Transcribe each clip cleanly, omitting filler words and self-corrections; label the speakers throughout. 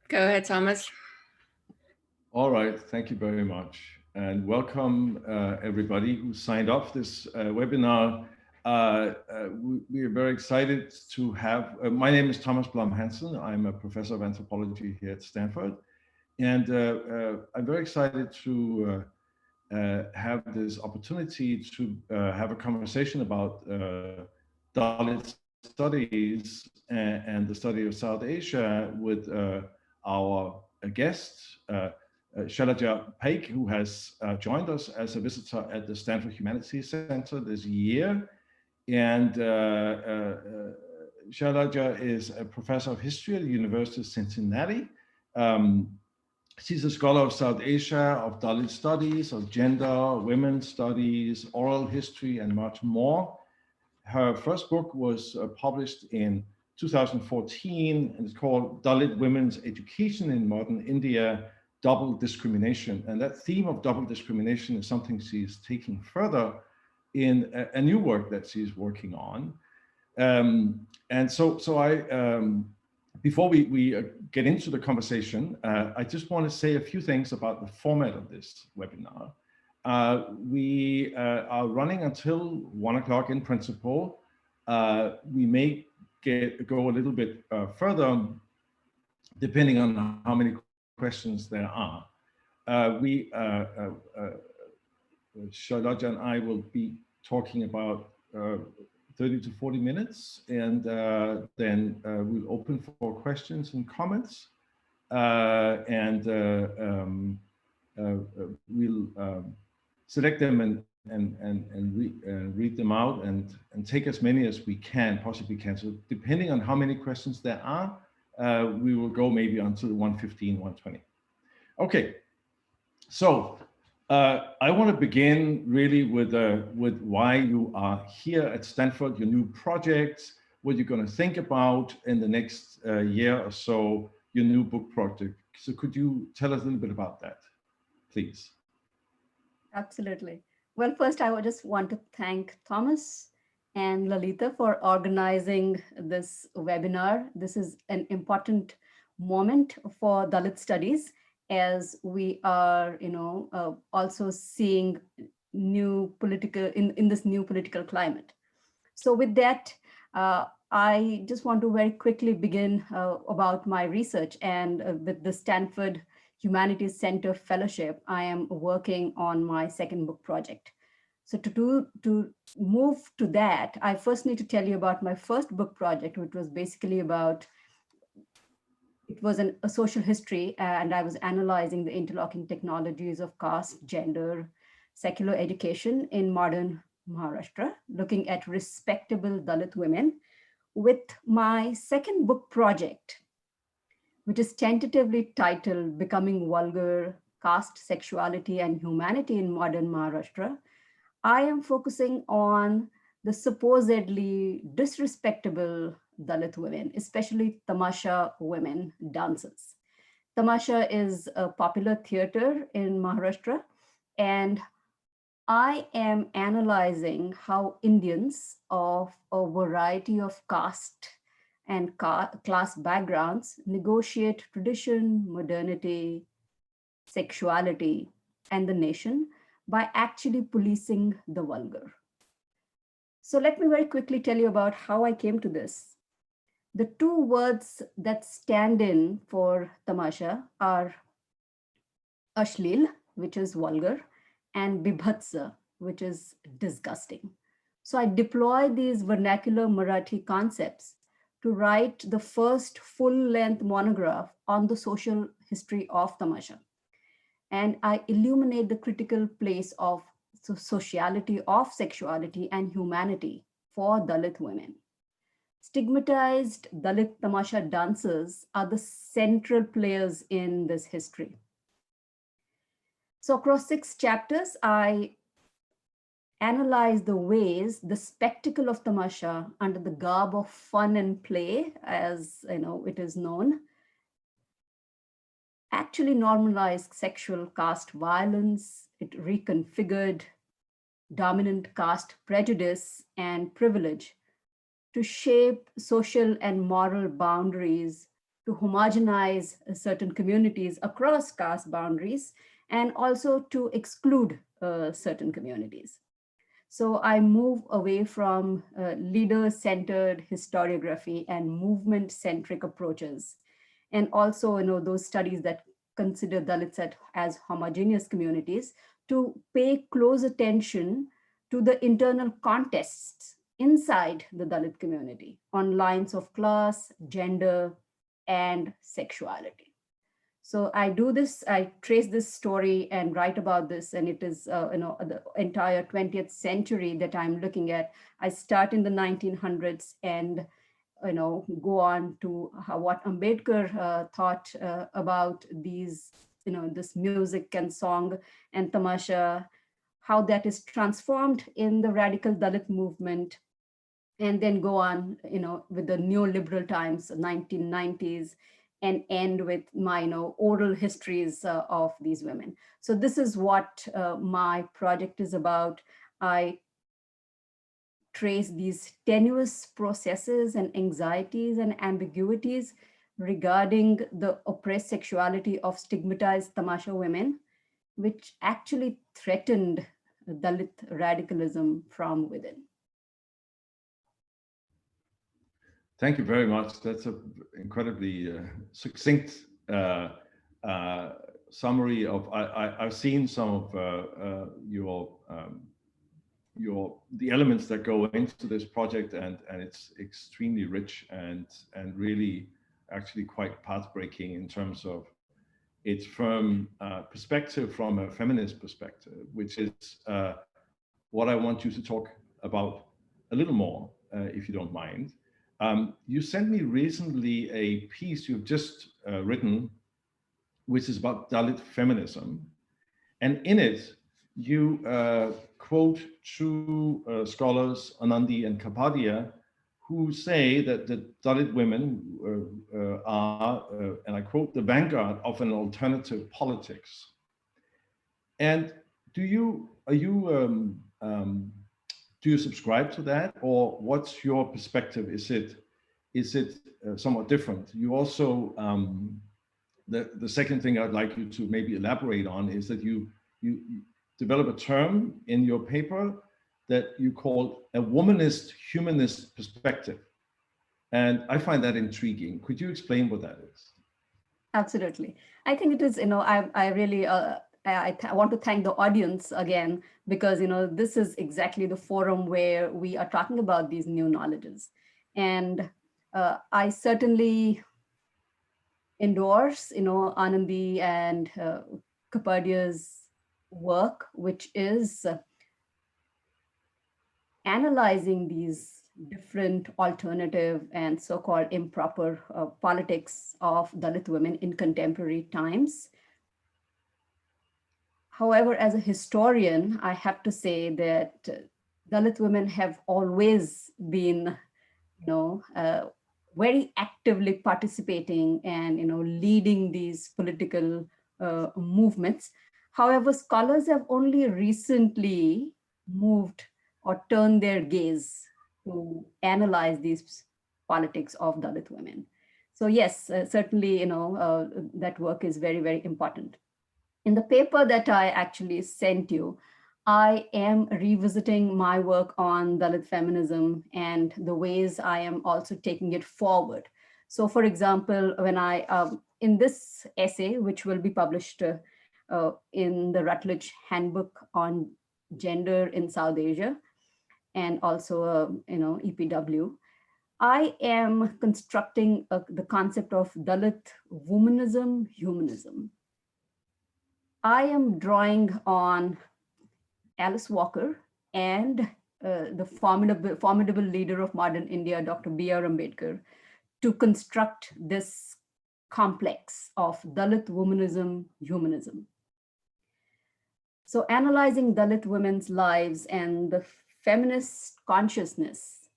Speaker 1: Go ahead, Thomas.
Speaker 2: All right, thank you very much. And welcome everybody who signed up this webinar. We are very excited to have, my name is Thomas Blom Hansen. I'm a professor of anthropology here at Stanford. And I'm very excited to have this opportunity to have a conversation about Dalit studies and the study of South Asia with our guest, Shalaja Paik, who has joined us as a visitor at the Stanford Humanities Center this year. And Shalaja is a professor of history at the University of Cincinnati. She's a scholar of South Asia, of Dalit studies, of gender, women's studies, oral history, and much more. Her first book was published in 2014, and it's called Dalit Women's Education in Modern India, Double Discrimination. And that theme of double discrimination is something she's taking further in a new work that she's working on. Before we get into the conversation, I just want to say a few things about the format of this webinar. We are running until 1 o'clock in principle. We may go a little bit further depending on how many questions there are. Shalaja and I will be talking about 30 to 40 minutes, and then we'll open for questions and comments. We'll select them and read them out and take as many as we possibly can. So depending on how many questions there are, we will go maybe until 1:15, 1:20. Okay, so I want to begin really with why you are here at Stanford, your new projects, what you're going to think about in the next year or so, your new book project. So could you tell us a little bit about that, please?
Speaker 3: Absolutely. Well, first, I would just want to thank Thomas and Lalita for organizing this webinar. This is an important moment for Dalit studies, as we are, also seeing new political in this new political climate. So with that, I just want to very quickly begin about my research, and with the Stanford Humanities Center Fellowship, I am working on my second book project. So to move to that, I first need to tell you about my first book project, which was basically about, it was a social history, and I was analyzing the interlocking technologies of caste, gender, secular education in modern Maharashtra, looking at respectable Dalit women. With my second book project, which is tentatively titled Becoming Vulgar, Caste, Sexuality, and Humanity in Modern Maharashtra, I am focusing on the supposedly disrespectable Dalit women, especially tamasha women dancers. Tamasha is a popular theater in Maharashtra, and I am analyzing how Indians of a variety of caste and class backgrounds negotiate tradition, modernity, sexuality, and the nation by actually policing the vulgar. So let me very quickly tell you about how I came to this. The two words that stand in for tamasha are ashleel, which is vulgar, and bibhatsa, which is disgusting. So I deploy these vernacular Marathi concepts to write the first full-length monograph on the social history of tamasha. And I illuminate the critical place of sociality of sexuality and humanity for Dalit women. Stigmatized Dalit tamasha dancers are the central players in this history. So across 6 chapters, I analyze the ways the spectacle of tamasha under the garb of fun and play, as it is known, actually normalized sexual caste violence. It reconfigured dominant caste prejudice and privilege to shape social and moral boundaries, to homogenize certain communities across caste boundaries, and also to exclude certain communities. So I move away from leader-centered historiography and movement-centric approaches, and also, those studies that consider Dalits as homogeneous communities, to pay close attention to the internal contests inside the Dalit community on lines of class, gender, and sexuality. So I do this, I trace this story and write about this, and it is the entire 20th century that I'm looking at. I start in the 1900s and go on to what Ambedkar thought about these, this music and song and tamasha, how that is transformed in the radical Dalit movement, and then go on, with the neoliberal times, 1990s, and end with my, oral histories of these women. So this is what my project is about. I trace these tenuous processes and anxieties and ambiguities regarding the oppressed sexuality of stigmatized Tamasha women, which actually threatened Dalit radicalism from within.
Speaker 2: Thank you very much. That's an incredibly succinct summary of. I've seen some of the elements that go into this project, and it's extremely rich and really actually quite path-breaking in terms of its firm perspective from a feminist perspective, which is what I want you to talk about a little more, if you don't mind. You sent me recently a piece you've just written, which is about Dalit feminism. And in it, you quote two scholars, Anandi and Kapadia, who say that the Dalit women are, and I quote, the vanguard of an alternative politics. And do you subscribe to that, or what's your perspective? Is it somewhat different? You also, the second thing I'd like you to maybe elaborate on is that you develop a term in your paper that you call a womanist humanist perspective. And I find that intriguing. Could you explain what that is?
Speaker 3: Absolutely. I think it is, I really, I want to thank the audience again, because, this is exactly the forum where we are talking about these new knowledges. And I certainly endorse, Anandi and Kapadia's work, which is analyzing these different alternative and so-called improper politics of Dalit women in contemporary times. However, as a historian, I have to say that Dalit women have always been, very actively participating and, leading these political movements. However, scholars have only recently moved or turned their gaze to analyze these politics of Dalit women. So yes, certainly, that work is very, very important. In the paper that I actually sent you, I am revisiting my work on Dalit feminism and the ways I am also taking it forward. So for example, when in this essay, which will be published in the Rutledge Handbook on Gender in South Asia, and also, EPW, I am constructing the concept of Dalit womanism, humanism. I am drawing on Alice Walker and the formidable leader of modern India, Dr. B.R. Ambedkar, to construct this complex of Dalit womanism, humanism. So analyzing Dalit women's lives and the feminist consciousness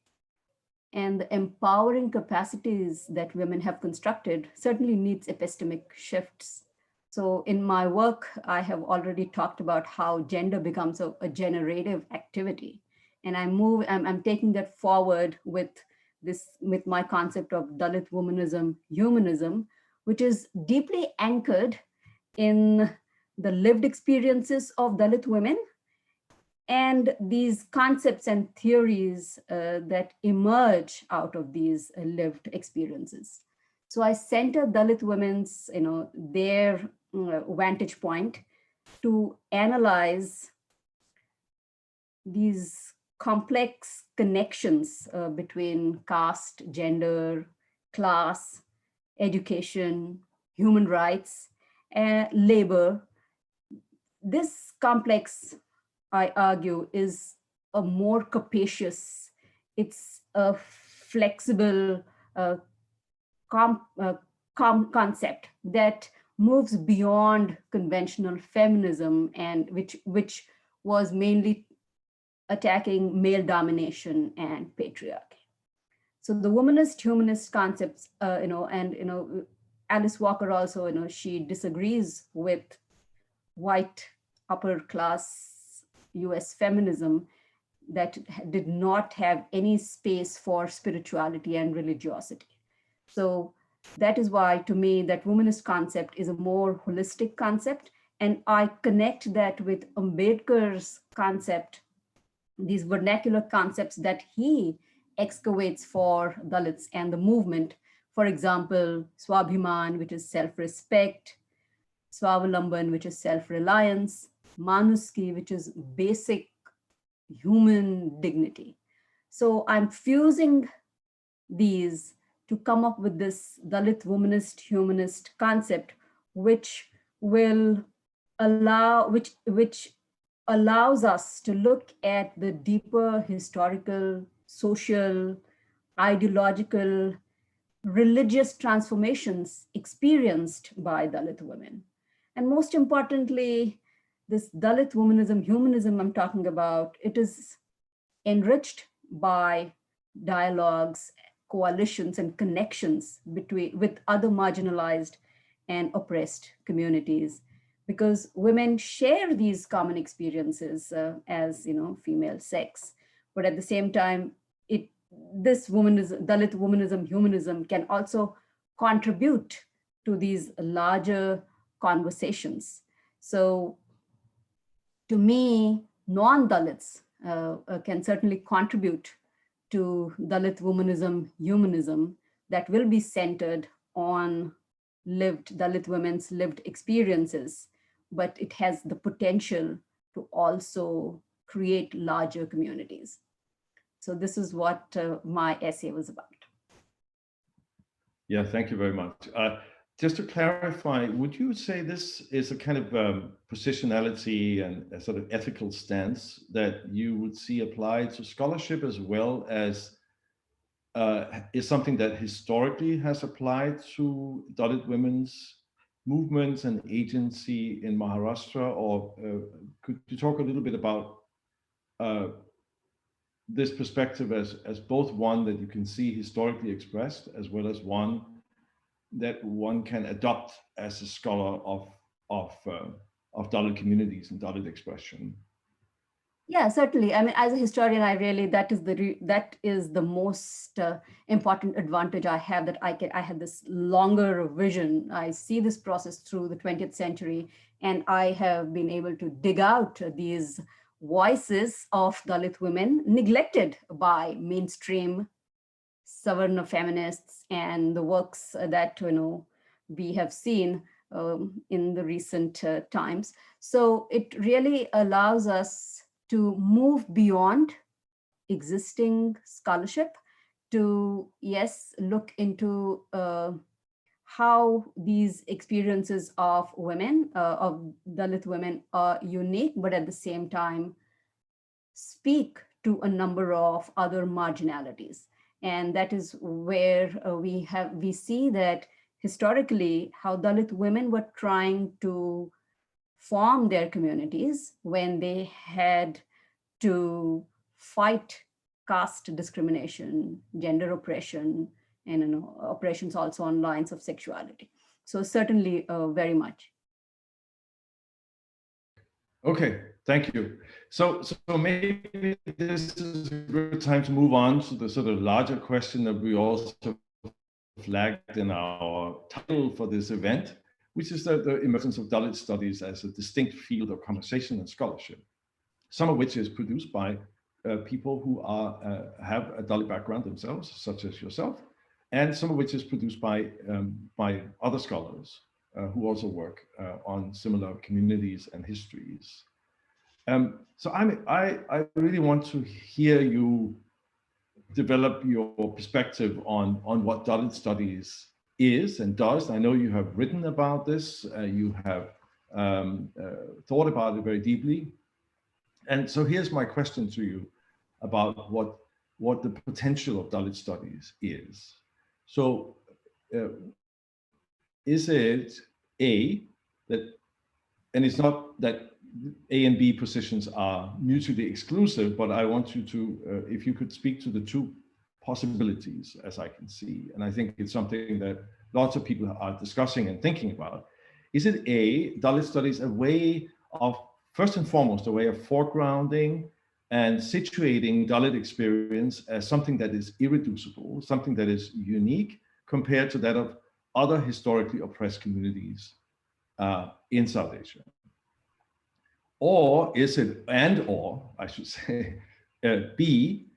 Speaker 3: and the empowering capacities that women have constructed certainly needs epistemic shifts. So in my work, I have already talked about how gender becomes a generative activity. And I'm taking that forward with with my concept of Dalit womanism, humanism, which is deeply anchored in the lived experiences of Dalit women and these concepts and theories that emerge out of these lived experiences. So I center Dalit women's, their vantage point to analyze these complex connections between caste, gender, class, education, human rights, labor. This complex, I argue, is a more capacious, it's a flexible com, uh, concept that moves beyond conventional feminism and which was mainly attacking male domination and patriarchy. So the womanist humanist concepts, Alice Walker also, she disagrees with white upper class US feminism that did not have any space for spirituality and religiosity. So that is why, to me, that womanist concept is a more holistic concept. And I connect that with Ambedkar's concept, these vernacular concepts that he excavates for Dalits and the movement. For example, Swabhiman, which is self-respect, Swavalamban, which is self-reliance, Manuski, which is basic human dignity. So I'm fusing these to come up with this Dalit womanist humanist concept, which will which allows us to look at the deeper historical, social, ideological, religious transformations experienced by Dalit women. And most importantly, this Dalit womanism, humanism I'm talking about, it is enriched by dialogues, coalitions, and connections with other marginalized and oppressed communities, because women share these common experiences as female sex, but at the same time, this womanism, Dalit womanism, humanism can also contribute to these larger conversations. So to me, non-Dalits can certainly contribute to Dalit womanism, humanism that will be centered on Dalit women's lived experiences, but it has the potential to also create larger communities. So this is what my essay was about.
Speaker 2: Yeah, thank you very much. Just to clarify, would you say this is a kind of positionality and a sort of ethical stance that you would see applied to scholarship as well as is something that historically has applied to Dalit women's movements and agency in Maharashtra? Or could you talk a little bit about this perspective as both one that you can see historically expressed, as well as one that one can adopt as a scholar of Dalit communities and Dalit expression?
Speaker 3: Yeah, certainly. I mean, as a historian, I really that is the most important advantage I have, that I have this longer vision. I see this process through the 20th century, and I have been able to dig out these voices of Dalit women neglected by mainstream Savarna feminists and the works that we have seen in the recent times. So it really allows us to move beyond existing scholarship to, yes, look into how these experiences of women, of Dalit women, are unique, but at the same time speak to a number of other marginalities. And that is where we see that historically how Dalit women were trying to form their communities when they had to fight caste discrimination, gender oppression, and oppressions also on lines of sexuality. So certainly very much.
Speaker 2: Okay, thank you. So maybe this is a good time to move on to the sort of larger question that we also flagged in our title for this event, which is the emergence of Dalit studies as a distinct field of conversation and scholarship, some of which is produced by people who have a Dalit background themselves, such as yourself, and some of which is produced by other scholars who also work on similar communities and histories. So I really want to hear you develop your perspective on what Dalit studies is and does. I know you have written about this, you have thought about it very deeply. And so here's my question to you about what the potential of Dalit studies is. So is it A, that, and it's not that A and B positions are mutually exclusive, but I want you to, if you could speak to the two possibilities as I can see, and I think it's something that lots of people are discussing and thinking about. Is it A, Dalit studies a way of, first and foremost, a way of foregrounding and situating Dalit experience as something that is irreducible, something that is unique compared to that of other historically oppressed communities in South Asia? Or is it, or I should say, B,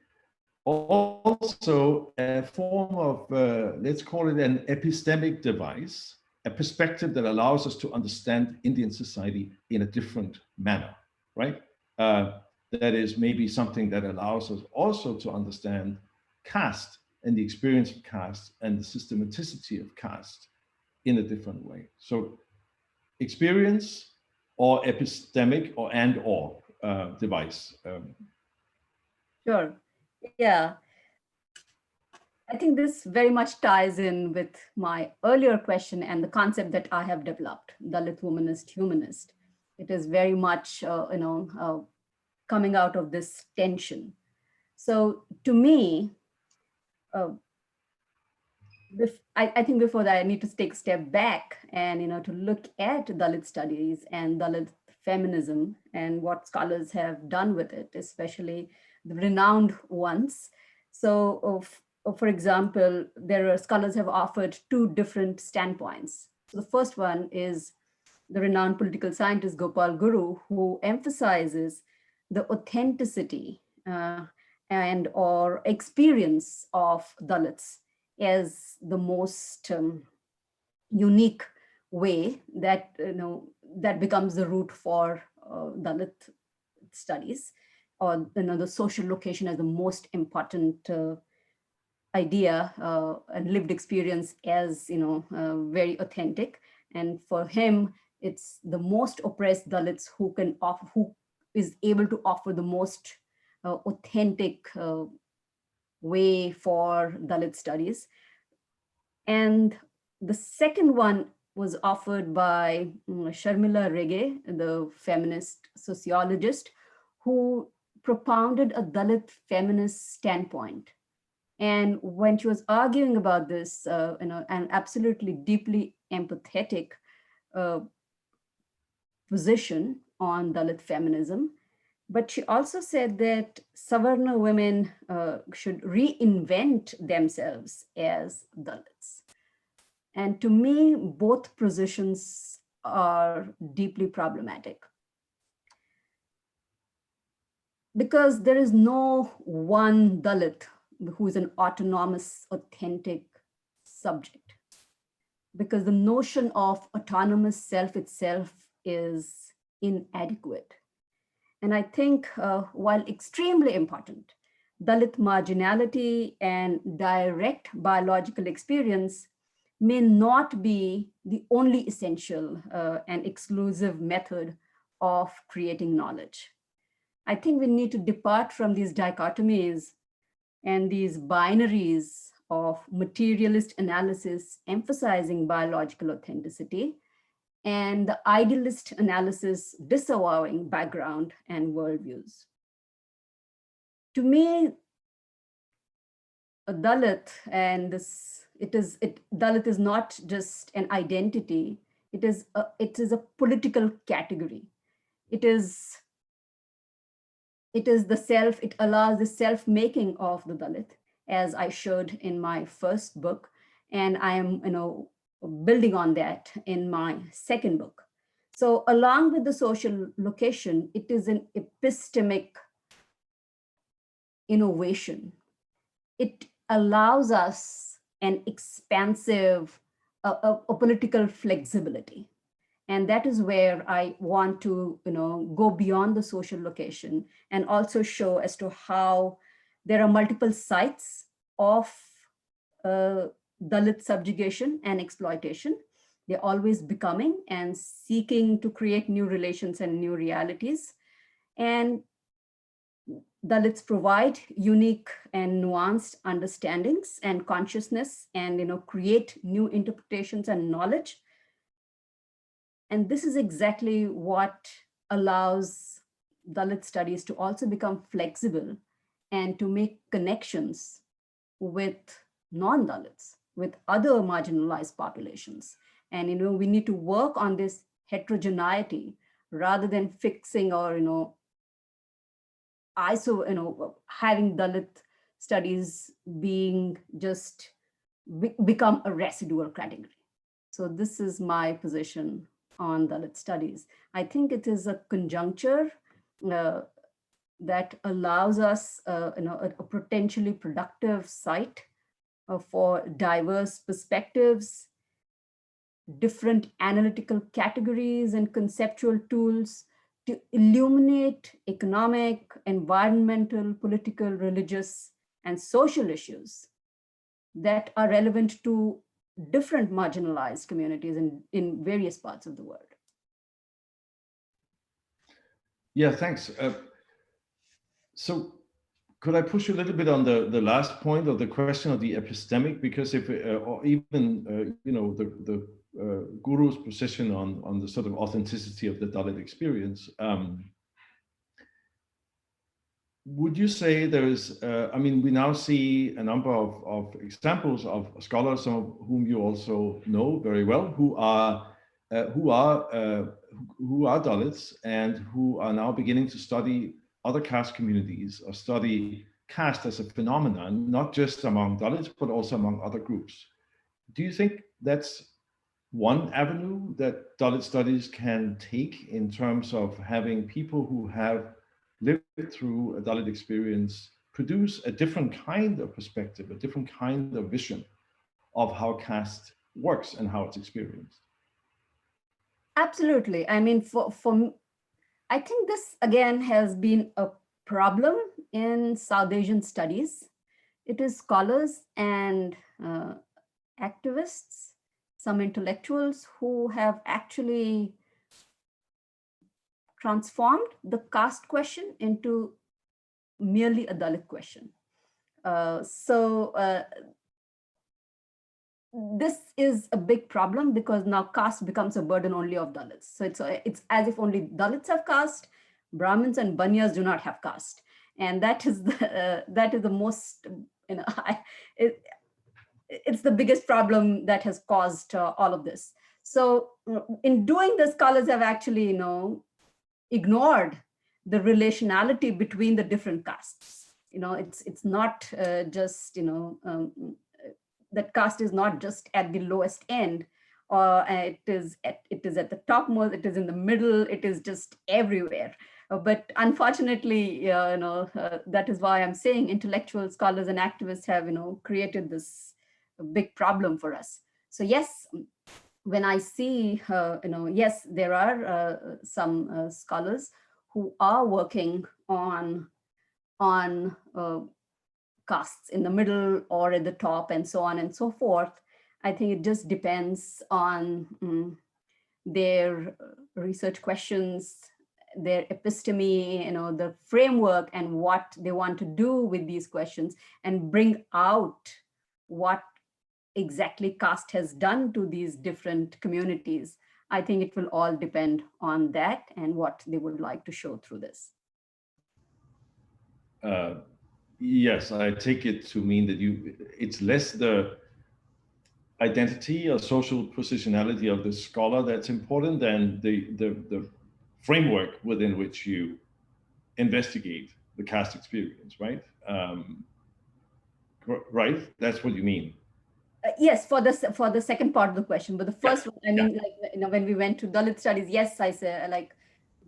Speaker 2: also a form of, let's call it an epistemic device, a perspective that allows us to understand Indian society in a different manner, right? That is maybe something that allows us also to understand caste and the experience of caste and the systematicity of caste in a different way. So experience or epistemic or device.
Speaker 3: Sure. Yeah. I think this very much ties in with my earlier question and the concept that I have developed, Dalit womanist, humanist. It is very much, coming out of this tension. So to me, uh, I think before that, I need to take a step back and, to look at Dalit studies and Dalit feminism and what scholars have done with it, especially the renowned ones. So, for example, there are scholars have offered two different standpoints. So the first one is the renowned political scientist Gopal Guru, who emphasizes the authenticity and or experience of Dalits as the most unique way that that becomes the root for Dalit studies, or the social location as the most important idea and lived experience as very authentic. And for him, it's the most oppressed Dalits who can offer, who is able to offer the most authentic way for Dalit studies. And the second one was offered by Sharmila Rege, the feminist sociologist, who propounded a Dalit feminist standpoint. And when she was arguing about this, an absolutely deeply empathetic uh, position on Dalit feminism, but she also said that Savarna women should reinvent themselves as Dalits. And to me, both positions are deeply problematic because there is no one Dalit who is an autonomous, authentic subject. Because the notion of autonomous self itself is inadequate. And I think while extremely important, Dalit marginality and direct biological experience may not be the only essential and exclusive method of creating knowledge. I think we need to depart from these dichotomies and these binaries of materialist analysis emphasizing biological authenticity and the idealist analysis disavowing background and worldviews. To me, a Dalit and Dalit is not just an identity, it is a political category. It is it allows the self-making of the Dalit, as I showed in my first book, and I am, building on that in my second book. So along with the social location, it is an epistemic innovation. It allows us an expansive a political flexibility. And that is where I want to, go beyond the social location and also show as to how there are multiple sites of uh, Dalit subjugation and exploitation. They're always becoming and seeking to create new relations and new realities. And Dalits provide unique and nuanced understandings and consciousness, and create new interpretations and knowledge. And this is exactly what allows Dalit studies to also become flexible and to make connections with non-Dalits, with other marginalized populations. And we need to work on this heterogeneity rather than fixing or having Dalit studies being just become a residual category. So this is my position on Dalit studies. I think it is a conjuncture that allows us, a potentially productive site for diverse perspectives, different analytical categories and conceptual tools to illuminate economic, environmental, political, religious, and social issues that are relevant to different marginalized communities in various parts of the world.
Speaker 2: Yeah, thanks. So could I push you a little bit on the last point of the question of the epistemic? Because if, or even, the guru's position on the sort of authenticity of the Dalit experience, would you say there is, we now see a number of examples of scholars, some of whom you also know very well, who are Dalits and who are now beginning to study other caste communities or study caste as a phenomenon, not just among Dalits, but also among other groups. Do you think that's one avenue that Dalit studies can take in terms of having people who have lived through a Dalit experience produce a different kind of perspective, a different kind of vision of how caste works and how it's experienced?
Speaker 3: Absolutely. I mean, I think this again has been a problem in South Asian studies. It is scholars and activists, some intellectuals who have actually transformed the caste question into merely a Dalit question. This is a big problem because now caste becomes a burden only of Dalits. So it's as if only Dalits have caste, Brahmins and Banyas do not have caste, and that is the most, it's the biggest problem that has caused all of this. So in doing this, scholars have actually ignored the relationality between the different castes. It's not just that caste is not just at the lowest end, or it is at the topmost, it is in the middle, it is just everywhere. But unfortunately, that is why I'm saying intellectual scholars and activists have created this big problem for us. So yes, when I see, yes, there are some scholars who are working on castes in the middle or at the top and so on and so forth. I think it just depends on their research questions, their episteme, the framework and what they want to do with these questions and bring out what exactly caste has done to these different communities. I think it will all depend on that and what they would like to show through this.
Speaker 2: Yes, I take it to mean that it's less the identity or social positionality of the scholar that's important than the framework within which you investigate the caste experience, right? Right? That's what you mean.
Speaker 3: Yes, for the second part of the question, but the
Speaker 2: Yeah.
Speaker 3: first one, I mean, like, when we went to Dalit studies, yes, I say like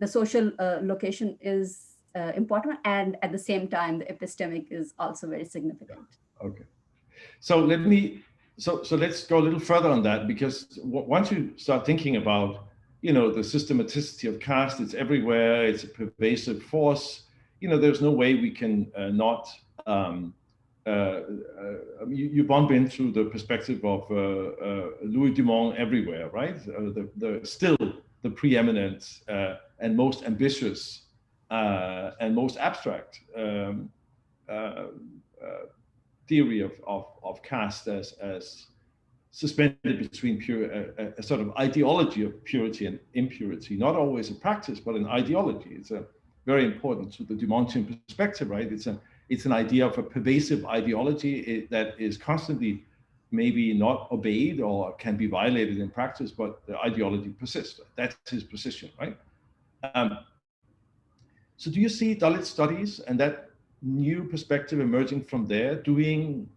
Speaker 3: the social location is important, and at the same time, the epistemic is also very significant.
Speaker 2: Okay. So let's go a little further on that, because once you start thinking about, the systematicity of caste, it's everywhere, it's a pervasive force. There's no way we can not. You bump into the perspective of Louis Dumont everywhere, right? The still the preeminent and most ambitious and most abstract uh, uh, theory of caste as suspended between a sort of ideology of purity and impurity, not always a practice, but an ideology. It's a very important to the Dumontian perspective, right? It's an idea of a pervasive ideology that is constantly maybe not obeyed or can be violated in practice, but the ideology persists. That's his position, right? So do you see Dalit studies and that new perspective emerging from there doing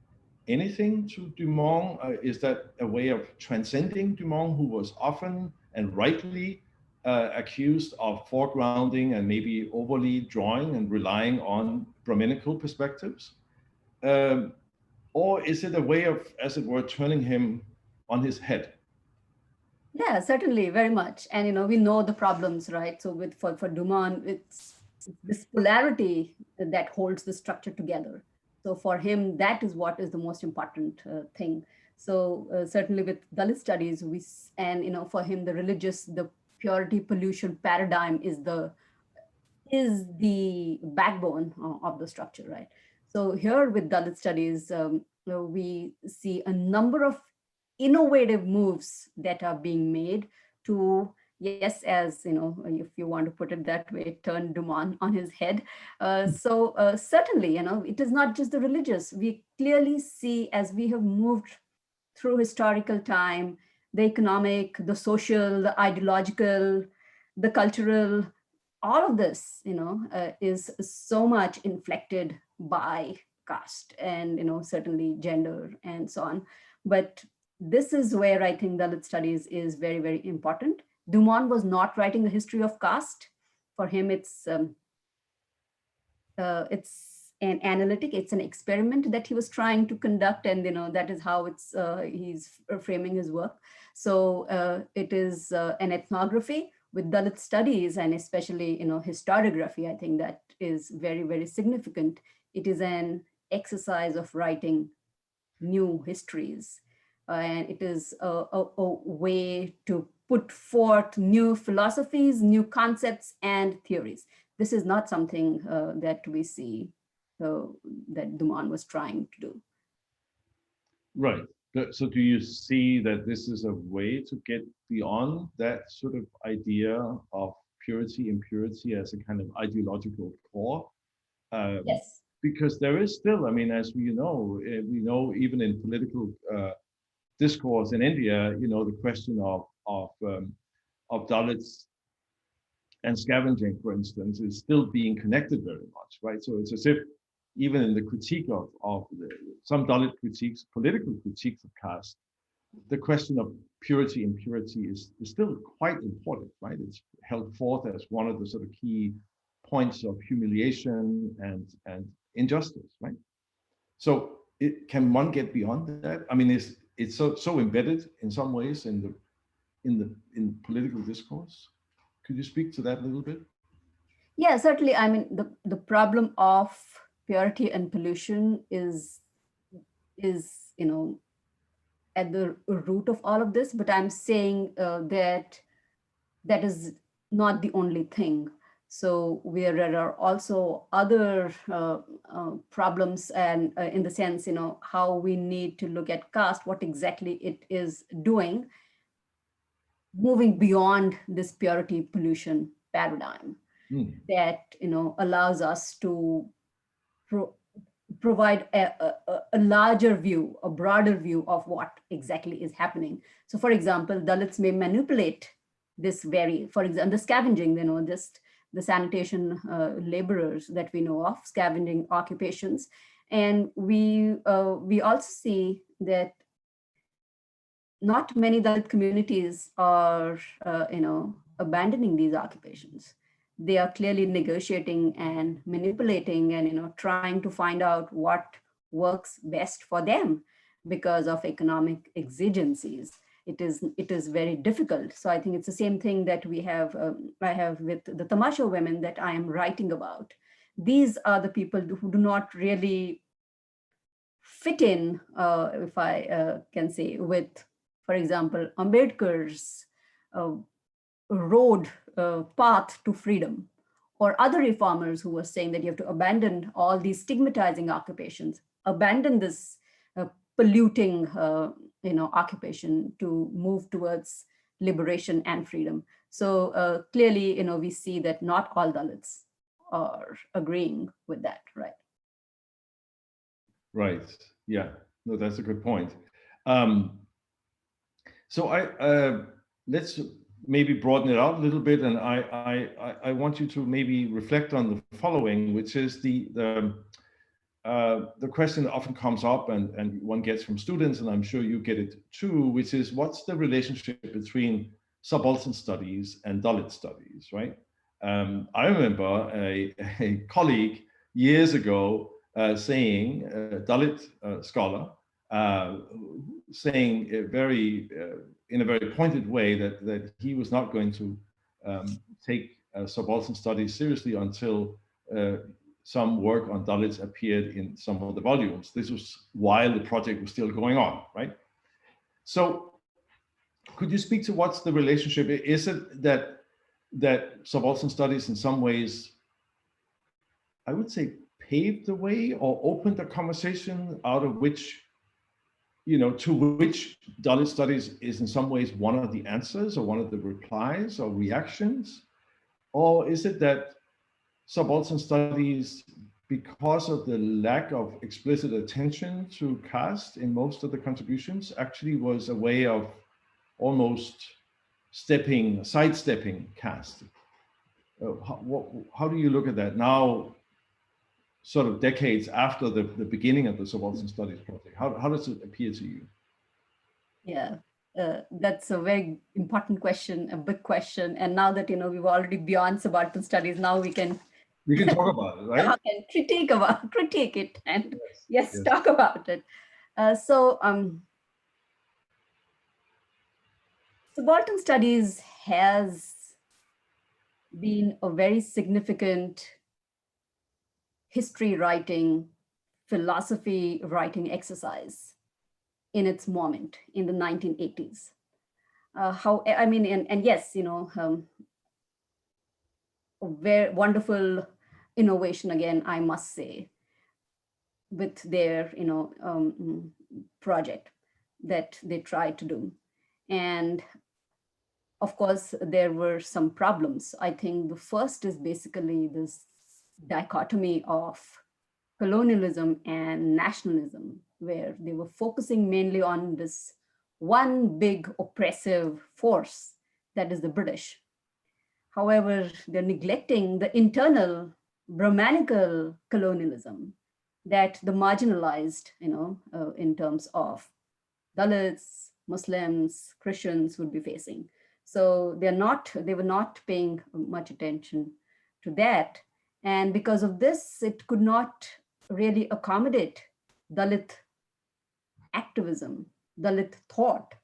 Speaker 2: anything to Dumont? Is that a way of transcending Dumont, who was often and rightly accused of foregrounding and maybe overly drawing and relying on Brahminical perspectives? Or is it a way of, as it were, turning him on his head?
Speaker 3: Yeah, certainly, very much. And we know the problems, right? So for Dumont, it's this polarity that holds the structure together. So for him, that is what is the most important thing. So certainly with Dalit studies, and for him, the purity pollution paradigm is the backbone of the structure, right? So here with Dalit studies, we see a number of innovative moves that are being made to, yes, as if you want to put it that way, turn Dumont on his head. So certainly, it is not just the religious. We clearly see, as we have moved through historical time, the economic, the social, the ideological, the cultural, all of this, is so much inflected by caste and, certainly gender and so on. But this is where I think Dalit studies is very, very important. Dumont was not writing a history of caste. For him, it's an analytic, it's an experiment that he was trying to conduct, and that is how he's framing his work. So it is an ethnography with Dalit studies, and especially historiography. I think that is very, very significant. It is an exercise of writing new histories, and it is a way to put forth new philosophies, new concepts, and theories. This is not something that we see that Dumont was trying to do.
Speaker 2: Right. So do you see that this is a way to get beyond that sort of idea of purity, impurity as a kind of ideological core?
Speaker 3: Yes.
Speaker 2: Because there is still, I mean, as we know even in political discourse in India, the question of Dalits and scavenging, for instance, is still being connected very much, right? So it's as if even in the critique of some Dalit critiques, political critiques of caste, the question of purity, impurity is still quite important, right? It's held forth as one of the sort of key points of humiliation and injustice, right? So can one get beyond that? I mean, it's so embedded in some ways in political discourse. Could you speak to that a little bit?
Speaker 3: Yeah, certainly. I mean, the problem of purity and pollution is at the root of all of this. But I'm saying that is not the only thing. So there are also other problems, and in the sense, how we need to look at caste, what exactly it is doing, moving beyond this purity pollution paradigm that allows us to provide a larger view, a broader view of what exactly is happening. So for example, Dalits may manipulate this vary. For example, the scavenging, just the sanitation laborers that we know of, scavenging occupations. And we also see that not many Dalit communities are, abandoning these occupations. They are clearly negotiating and manipulating and, trying to find out what works best for them because of economic exigencies. It is very difficult. So I think it's the same thing that I have with the Tamasha women that I am writing about. These are the people who do not really fit in, if I can say, with, for example, Ambedkar's uh, road path to freedom, or other reformers who were saying that you have to abandon all these stigmatizing occupations, abandon this polluting, occupation to move towards liberation and freedom. So clearly, we see that not all Dalits are agreeing with that, right?
Speaker 2: Right. Yeah. No, that's a good point. So let's maybe broaden it out a little bit, and I want you to maybe reflect on the following, which is the question that often comes up, and one gets from students, and I'm sure you get it too, which is, what's the relationship between subaltern studies and Dalit studies, right? I remember a colleague years ago saying, a Dalit scholar, saying in a very pointed way that he was not going to take subaltern studies seriously until some work on Dalits appeared in some of the volumes. This was while the project was still going on, right? So could you speak to what's the relationship? Is it that subaltern studies in some ways, I would say, paved the way or opened a conversation out of which, to which Dalit studies is in some ways one of the answers or one of the replies or reactions? Or is it that subaltern studies, because of the lack of explicit attention to caste in most of the contributions, actually was a way of almost sidestepping caste? How do you look at that now, sort of decades after the beginning of the subaltern studies project? How does it appear to you?
Speaker 3: Yeah, that's a very important question, a big question. And now that, we've already beyond subaltern studies, now we can
Speaker 2: Talk about it, right?
Speaker 3: critique it, and yes,
Speaker 2: Yes.
Speaker 3: talk about it. So subaltern studies has been a very significant history writing, philosophy writing exercise in its moment in the 1980s. And yes, a very wonderful innovation again, I must say, with their project that they tried to do. And of course, there were some problems. I think the first is basically this dichotomy of colonialism and nationalism, where they were focusing mainly on this one big oppressive force, that is the British. However, they're neglecting the internal Brahmanical colonialism that the marginalized, in terms of Dalits, Muslims, Christians would be facing. So they were not paying much attention to that. And because of this, it could not really accommodate Dalit activism, Dalit thought.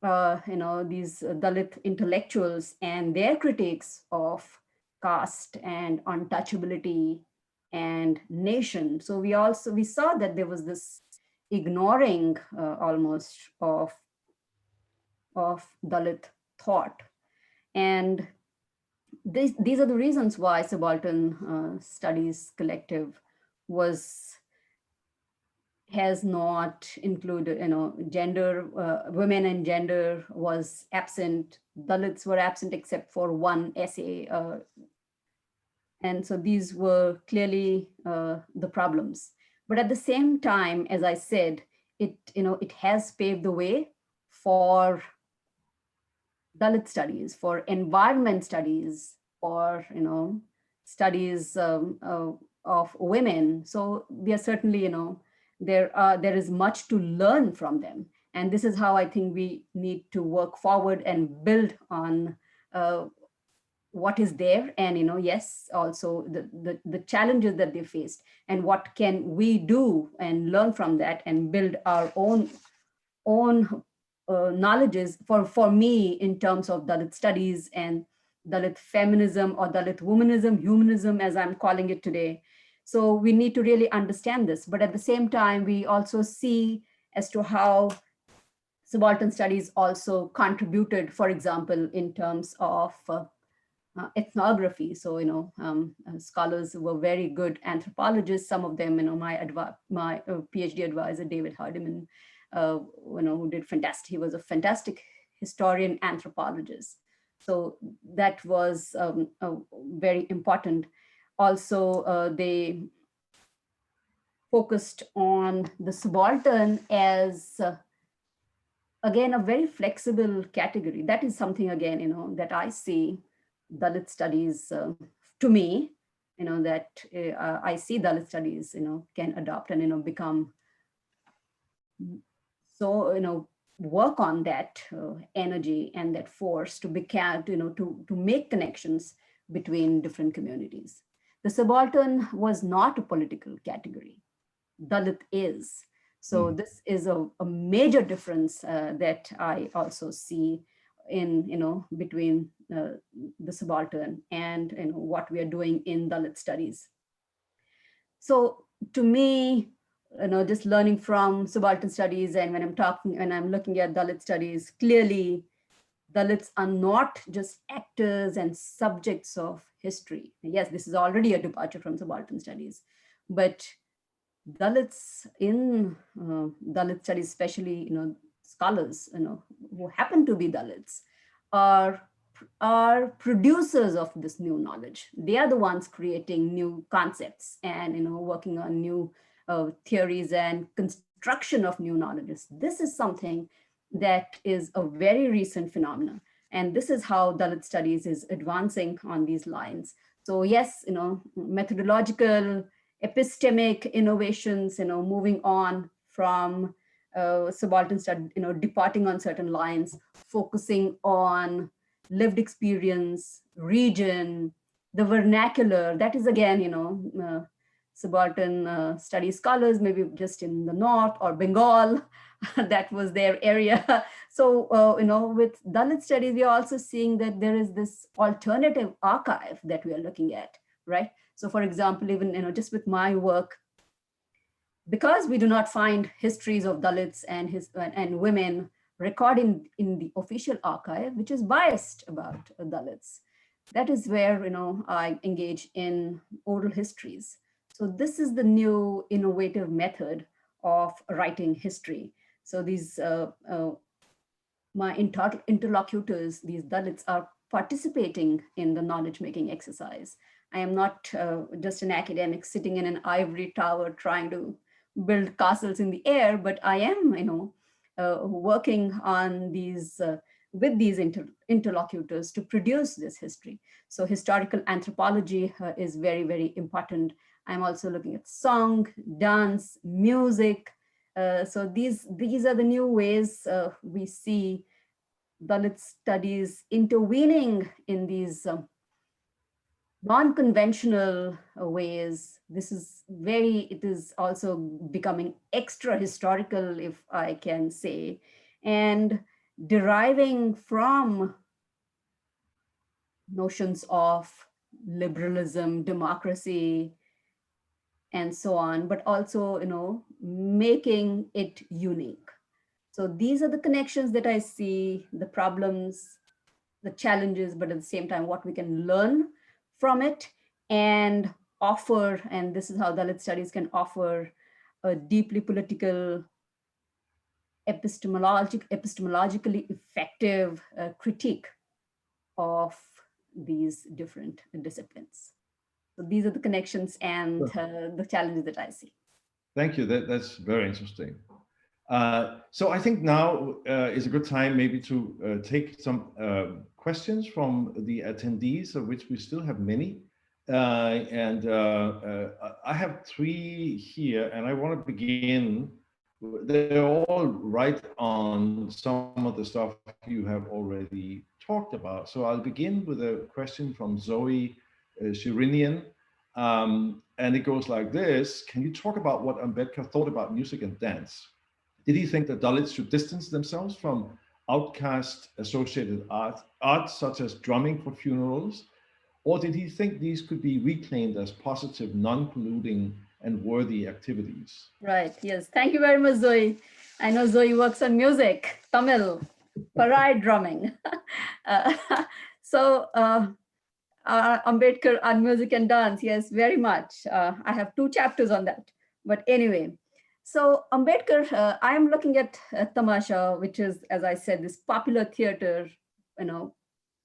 Speaker 3: These Dalit intellectuals and their critiques of caste and untouchability and nation. So we saw that there was this ignoring almost of Dalit thought. And these are the reasons why Subaltern Studies Collective has not included, gender, women and gender was absent. Dalits were absent except for one essay. And so these were clearly the problems. But at the same time, as I said, it has paved the way for Dalit studies, for environment studies, for studies of women. So we are certainly, there is much to learn from them, and this is how I think we need to work forward and build on uh, what is there, and yes, also the challenges that they faced, and what can we do and learn from that and build our own knowledges for me in terms of Dalit studies and Dalit feminism, or Dalit womanism, humanism, as I'm calling it today. So we need to really understand this. But at the same time, we also see as to how subaltern studies also contributed, for example, in terms of ethnography. So, scholars were very good anthropologists. Some of them, my PhD advisor, David Hardiman, who did fantastic. He was a fantastic historian anthropologist. So that was very important. Also, they focused on the subaltern as again a very flexible category. That is something, again, that I see Dalit studies, to me, that I see Dalit studies, can adopt and become, so work on that energy and that force to become, to make connections between different communities. The subaltern was not a political category. Dalit is. So
Speaker 2: Mm.
Speaker 3: this is a major difference that I also see in, between the subaltern and what we are doing in Dalit studies. So to me, just learning from subaltern studies, and when I'm looking at Dalit studies, clearly Dalits are not just actors and subjects of history. Yes, this is already a departure from subaltern studies, but Dalits in Dalit studies, especially scholars who happen to be Dalits, are are producers of this new knowledge. They are the ones creating new concepts and working on new theories and construction of new knowledges. This is something that is a very recent phenomenon, and this is how Dalit studies is advancing on these lines. So yes, methodological epistemic innovations, moving on from subaltern study, departing on certain lines, focusing on lived experience, region, the vernacular. That is again, subaltern study scholars, maybe just in the north or Bengal, that was their area. So, with Dalit studies, we are also seeing that there is this alternative archive that we are looking at, right? So, for example, even just with my work, because we do not find histories of Dalits and women recorded in the official archive, which is biased about Dalits. That is where I engage in oral histories. So this is the new innovative method of writing history. So these my interlocutors, these Dalits, are participating in the knowledge making exercise. I am not just an academic sitting in an ivory tower trying to build castles in the air, but I am, working on these with these interlocutors to produce this history. So historical anthropology is very, very important. I'm also looking at song, dance, music. So these are the new ways we see Dalit studies intervening in these non-conventional ways. It is also becoming extra historical, if I can say, and deriving from notions of liberalism, democracy, and so on, but also, making it unique. So these are the connections that I see, the problems, the challenges, but at the same time, what we can learn from it and offer. And this is how Dalit studies can offer a deeply political, epistemologically effective critique of these different disciplines. So these are the connections and
Speaker 2: Sure.
Speaker 3: the challenges that I see.
Speaker 2: Thank you. That's very interesting. So I think now is a good time maybe to take some questions from the attendees, of which we still have many. I have three here, and I want to begin. They're all right on some of the stuff you have already talked about. So I'll begin with a question from Zoe Shirinian. And it goes like this: Can you talk about what Ambedkar thought about music and dance? Did he think that Dalits should distance themselves from outcast associated art such as drumming for funerals? Or did he think these could be reclaimed as positive, non-polluting, and worthy activities?
Speaker 3: Right. Yes. Thank you very much, Zoe. I know Zoe works on music, Tamil, Parai drumming. uh, so, Ambedkar on music and dance. Yes, very much. I have two chapters on that. But anyway, so Ambedkar, I am looking at Tamasha, which is, as I said, this popular theater,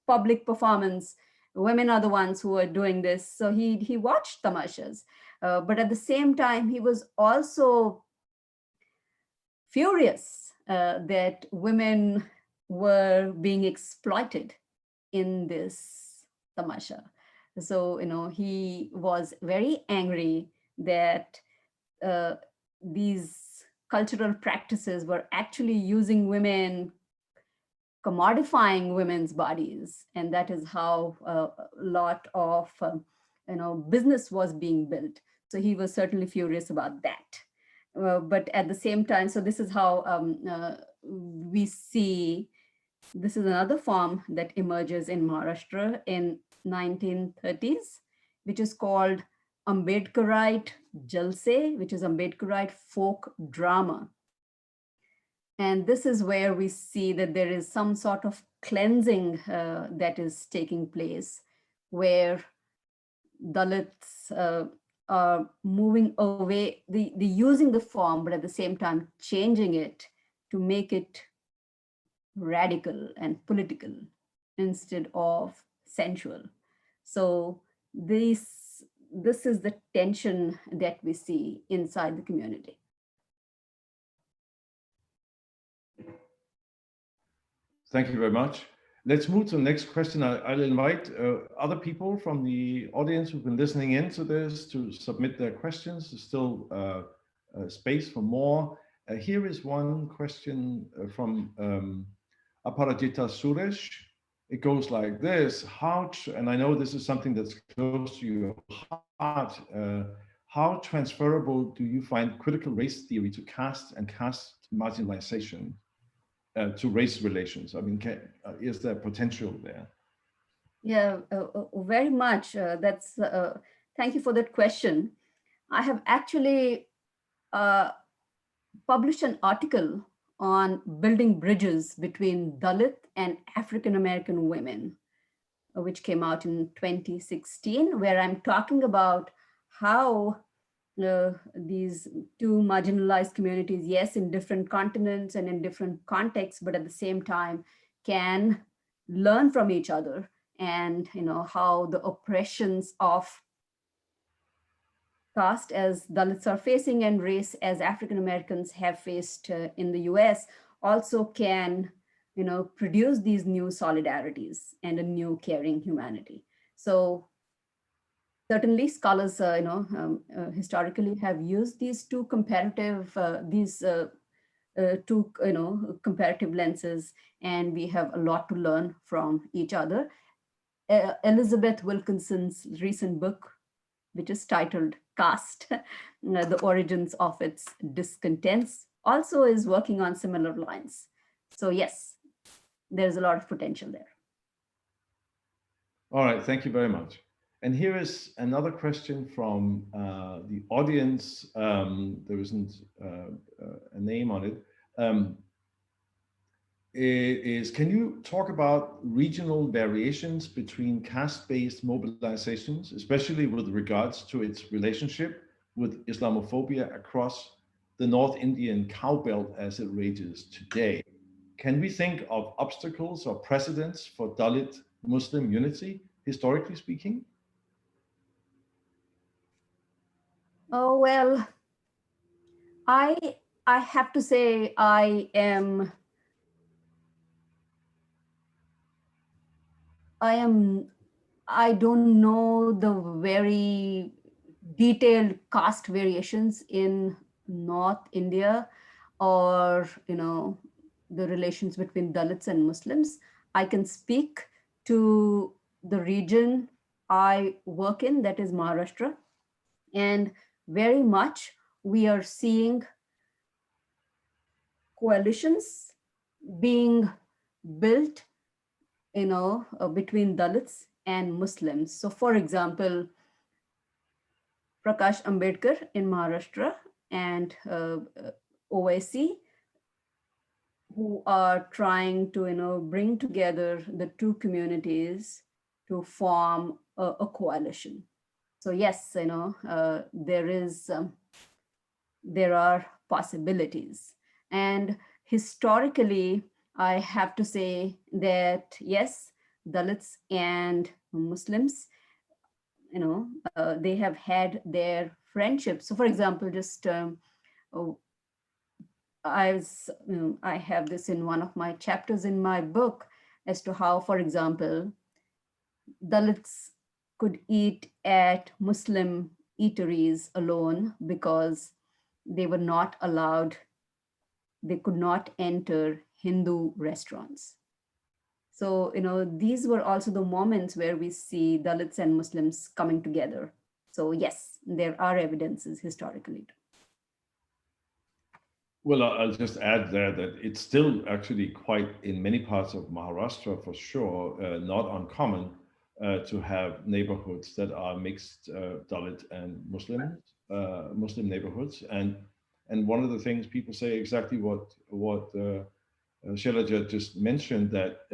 Speaker 3: public performance. Women are the ones who are doing this. So he watched tamashas, but at the same time, he was also furious that women were being exploited in this tamasha. So he was very angry that uh, these cultural practices were actually using women, commodifying women's bodies, and that is how a lot of business was being built. So he was certainly furious about that. But at the same time, so this is how we see, this is another form that emerges in Maharashtra in 1930s, which is called Ambedkarite Jalse, which is Ambedkarite folk drama. And this is where we see that there is some sort of cleansing that is taking place, where Dalits are moving away, the using the form, but at the same time changing it to make it radical and political instead of sensual. So this is the tension that we see inside the community.
Speaker 2: Thank you very much. Let's move to the next question. I'll invite other people from the audience who've been listening into this to submit their questions. There's still space for more. Here is one question from Aparajita Suresh. It goes like this: and I know this is something that's close to your heart. How transferable do you find critical race theory to caste and caste marginalization? To race relations? I mean, is there potential there?
Speaker 3: Yeah, very much. Thank you for that question. I have actually published an article on building bridges between Dalit and African American women, which came out in 2016, where I'm talking about how these two marginalized communities, yes, in different continents and in different contexts, but at the same time can learn from each other, and how the oppressions of caste as Dalits are facing and race as African Americans have faced in the US also can produce these new solidarities and a new caring humanity. So certainly scholars historically have used these two comparative comparative lenses, and we have a lot to learn from each other. Elizabeth Wilkinson's recent book, which is titled Caste, The Origins of Its Discontents, also is working on similar lines. So yes, there's a lot of potential there.
Speaker 2: All right, thank you very much. And here is another question from the audience. There isn't a name on it. Can you talk about regional variations between caste-based mobilizations, especially with regards to its relationship with Islamophobia across the North Indian cowbelt as it rages today? Can we think of obstacles or precedents for Dalit Muslim unity, historically speaking?
Speaker 3: Oh, well, I I have to say I don't know the very detailed caste variations in North India, or the relations between Dalits and Muslims. I can speak to the region I work in, that is Maharashtra, and very much we are seeing coalitions being built, between Dalits and Muslims. So, for example, Prakash Ambedkar in Maharashtra and OIC, who are trying to bring together the two communities to form a coalition. So yes, there are possibilities, and historically, I have to say that yes, Dalits and Muslims, they have had their friendships. So, for example, just oh, I have this in one of my chapters in my book as to how, for example, Dalits could eat at Muslim eateries alone because they were not allowed, they could not enter Hindu restaurants. So, these were also the moments where we see Dalits and Muslims coming together. So, yes, there are evidences historically.
Speaker 2: Well, I'll just add there that it's still actually quite, in many parts of Maharashtra for sure, not uncommon to have neighborhoods that are mixed Dalit and Muslim neighborhoods. And one of the things people say exactly what Shailaja just mentioned, that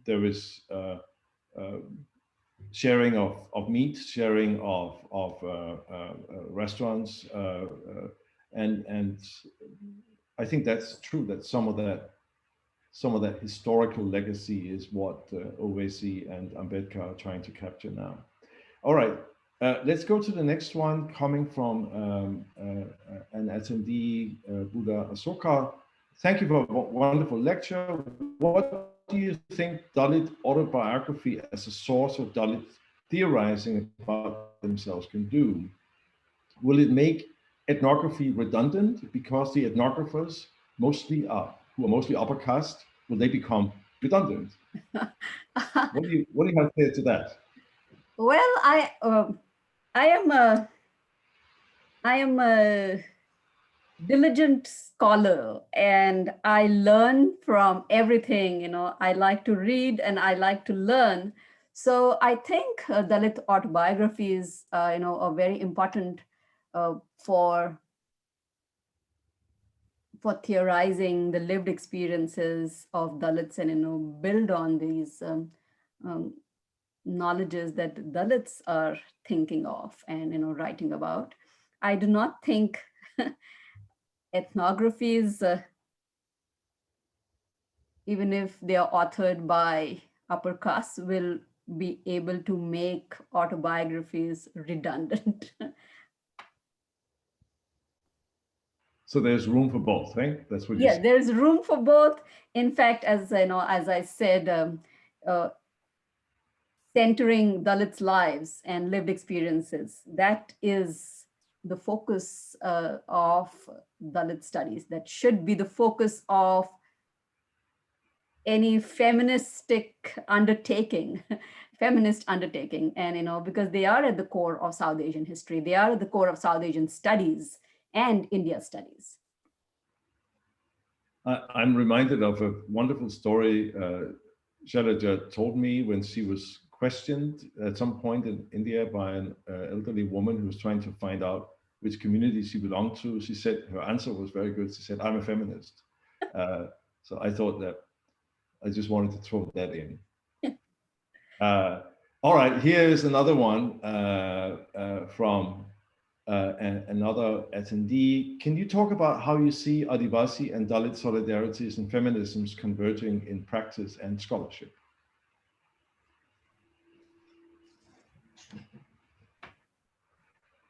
Speaker 2: there is uh, sharing of meat, sharing of restaurants, and I think that's true. That some of that historical legacy is what Owaisi and Ambedkar are trying to capture now. All right, let's go to the next one, coming from an attendee, Buddha Asoka. Thank you for a wonderful lecture. What do you think Dalit autobiography as a source of Dalit theorizing about themselves can do? Will it make ethnography redundant because the ethnographers who are mostly upper caste, will they become redundant? What do you have to say to that?
Speaker 3: Well, I am a diligent scholar, and I learn from everything. I like to read and I like to learn. So I think Dalit autobiographies, are very important for theorizing the lived experiences of Dalits, and build on these um, knowledges that Dalits are thinking of and writing about. I do not think ethnographies, even if they are authored by upper castes, will be able to make autobiographies redundant.
Speaker 2: So there's room for both, right? That's what you
Speaker 3: Yeah,
Speaker 2: say.
Speaker 3: there's room for both. In fact, as I said, uh, centering Dalits' lives and lived experiences, that is the focus of Dalit studies. That should be the focus of any feministic undertaking, feminist undertaking. And because they are at the core of South Asian history, they are at the core of South Asian studies and India studies.
Speaker 2: I'm reminded of a wonderful story Shailaja told me when she was questioned at some point in India by an elderly woman who was trying to find out which community she belonged to. She said her answer was very good. She said, "I'm a feminist." So I thought that I just wanted to throw that in. Uh, all right, here is another one from another attendee. Can you talk about how you see Adivasi and Dalit solidarities and feminisms converging in practice and scholarship?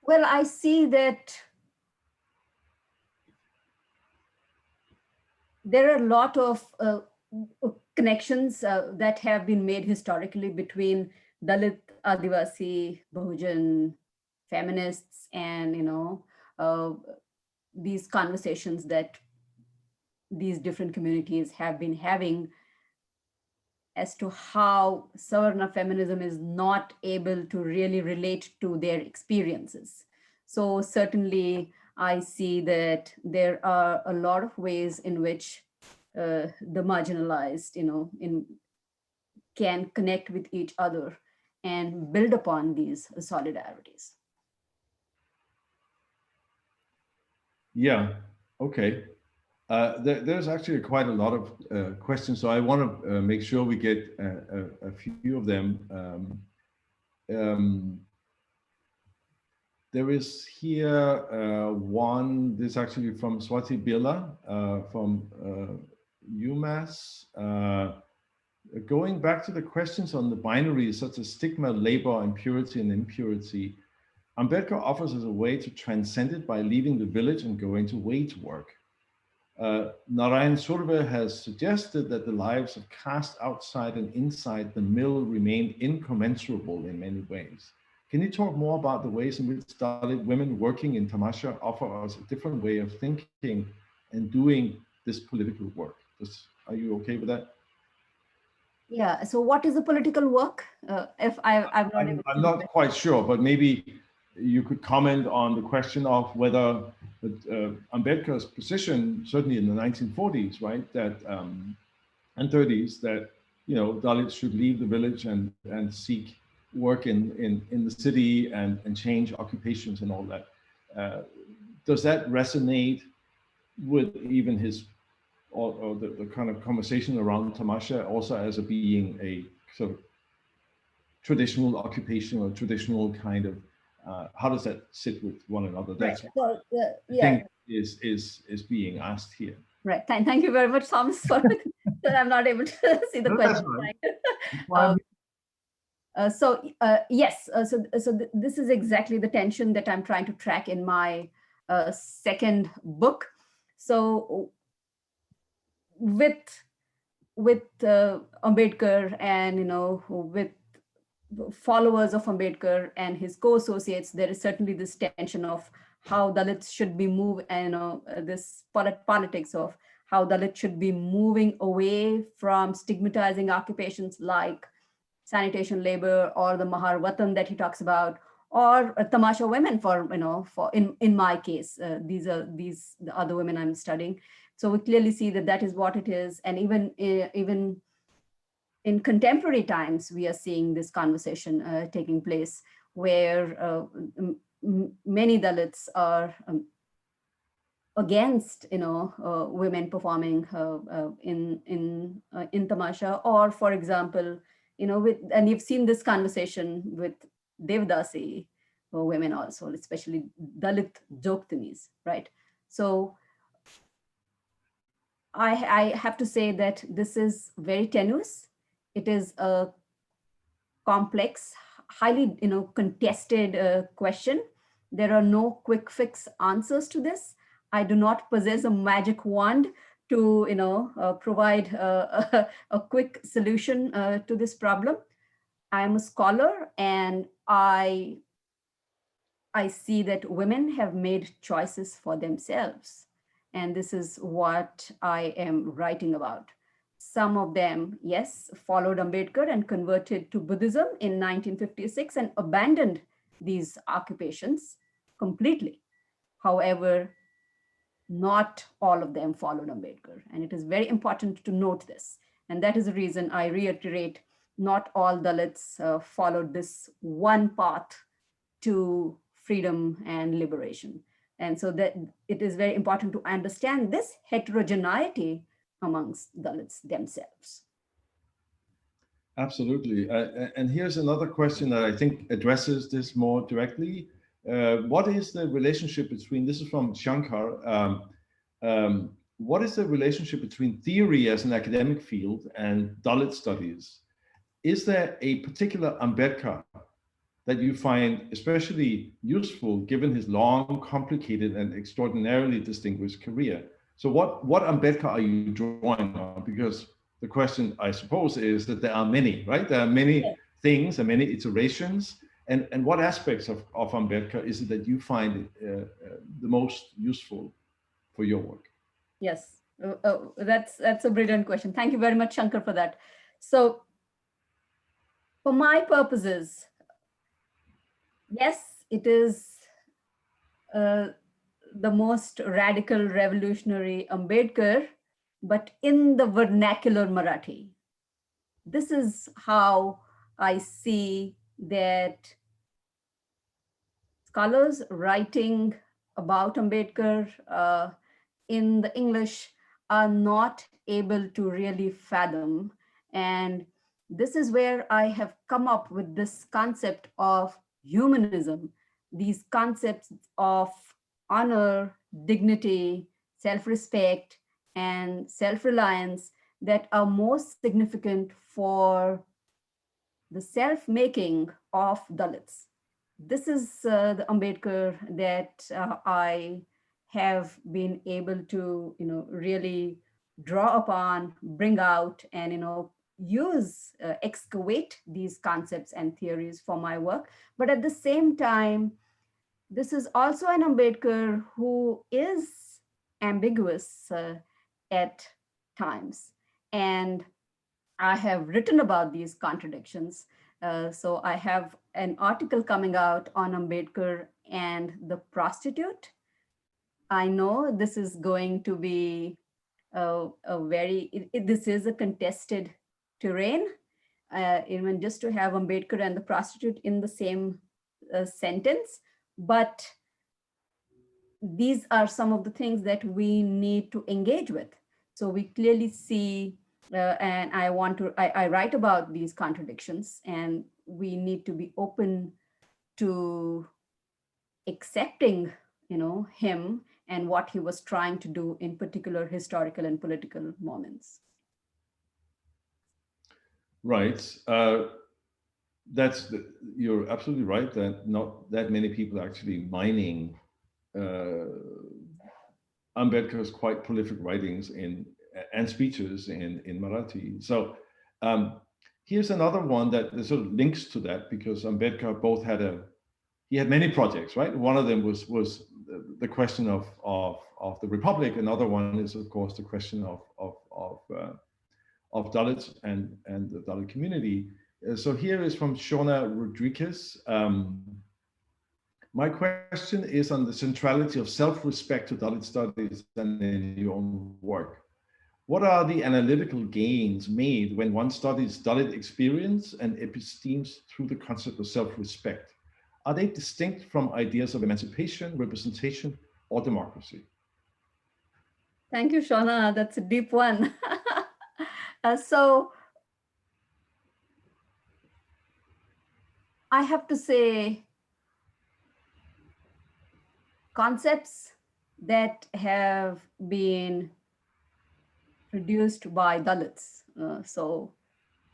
Speaker 3: Well, I see that there are a lot of connections that have been made historically between Dalit, Adivasi, Bahujan, feminists, and uh, these conversations that these different communities have been having as to how Savarna feminism is not able to really relate to their experiences. So certainly I see that there are a lot of ways in which the marginalized, can connect with each other and build upon these solidarities.
Speaker 2: Yeah, okay. There's actually quite a lot of questions, so I want to make sure we get a few of them. Um, there is here one, this is actually from Swati Birla from UMass. Going back to the questions on the binaries such as stigma, labor, and purity and impurity, Ambedkar offers us a way to transcend it by leaving the village and going to wage work. Narayan Surve has suggested that the lives of caste outside and inside the mill remain incommensurable in many ways. Can you talk more about the ways in which Dalit women working in Tamasha offer us a different way of thinking and doing this political work? Are you okay with that?
Speaker 3: Yeah. So what is the political work? If I'm not able
Speaker 2: I'm
Speaker 3: to.
Speaker 2: not quite sure, but maybe you could comment on the question of whether Ambedkar's position, certainly in the 1940s, right, that and 30s, that Dalits should leave the village and seek work in the city and change occupations and all that. Does that resonate with even his or the kind of conversation around Tamasha also as a being a sort of traditional occupation or traditional kind of how does that sit with one another?
Speaker 3: Right.
Speaker 2: That's what
Speaker 3: So,
Speaker 2: I
Speaker 3: yeah.
Speaker 2: think is being asked here.
Speaker 3: Right. Thank you very much, Thomas, for that. I'm not able to see the
Speaker 2: No, that's
Speaker 3: question.
Speaker 2: right.
Speaker 3: Yes, this is exactly the tension that I'm trying to track in my second book. So with Ambedkar and with followers of Ambedkar and his co-associates, there is certainly this tension of how Dalits should be moved, and this politics of how Dalits should be moving away from stigmatizing occupations like sanitation labor or the Mahar Watan that he talks about, or Tamasha women for in my case, these are the other women I'm studying. So we clearly see that that is what it is. And even in contemporary times, we are seeing this conversation taking place where many Dalits are against women performing in tamasha, or for example and you've seen this conversation with Devdasi women also, especially Dalit Joktanis, right? So I have to say that this is very tenuous. It is a complex, highly contested question. There are no quick fix answers to this. I do not possess a magic wand to provide a quick solution to this problem. I am a scholar, and I see that women have made choices for themselves. And this is what I am writing about. Some of them, yes, followed Ambedkar and converted to Buddhism in 1956 and abandoned these occupations completely. However, not all of them followed Ambedkar. And it is very important to note this. And that is the reason I reiterate, not all Dalits followed this one path to freedom and liberation. And so that it is very important to understand this heterogeneity amongst Dalits themselves.
Speaker 2: Absolutely. And here's another question that I think addresses this more directly. What is the relationship between, this is from Shankar, what is the relationship between theory as an academic field and Dalit studies? Is there a particular Ambedkar that you find especially useful given his long, complicated, and extraordinarily distinguished career? So what Ambedkar are you drawing on? Because the question, I suppose, is that there are many, right? There are many things and many iterations. And what aspects of Ambedkar is it that you find the most useful for your work?
Speaker 3: Yes, that's a brilliant question. Thank you very much, Shankar, for that. So for my purposes, yes, it is uh, the most radical revolutionary Ambedkar, but in the vernacular Marathi. This is how I see that scholars writing about Ambedkar in the English are not able to really fathom. And this is where I have come up with this concept of humanism, these concepts of honor, dignity, self respect, and self reliance that are most significant for the self making of Dalits. This is the Ambedkar that I have been able to, really draw upon, bring out, and use, excavate these concepts and theories for my work. But at the same time, this is also an Ambedkar who is ambiguous at times, and I have written about these contradictions. So I have an article coming out on Ambedkar and the prostitute. I know this is going to be this is a contested terrain. Even just to have Ambedkar and the prostitute in the same sentence. But these are some of the things that we need to engage with. So we clearly see, and I write about these contradictions, and we need to be open to accepting, him and what he was trying to do in particular historical and political moments.
Speaker 2: Right. You're absolutely right that not that many people are actually mining Ambedkar's quite prolific writings and speeches in Marathi. So here's another one that sort of links to that, because Ambedkar both he had many projects, right? One of them was the question of the Republic. Another one is, of course, the question of Dalits and the Dalit community. So here is from Shona Rodriguez. My question is on the centrality of self-respect to Dalit studies and in your own work. What are the analytical gains made when one studies Dalit experience and epistemes through the concept of self-respect? Are they distinct from ideas of emancipation, representation, or democracy?
Speaker 3: Thank you, Shauna. That's a deep one. So I have to say, concepts that have been produced by Dalits. So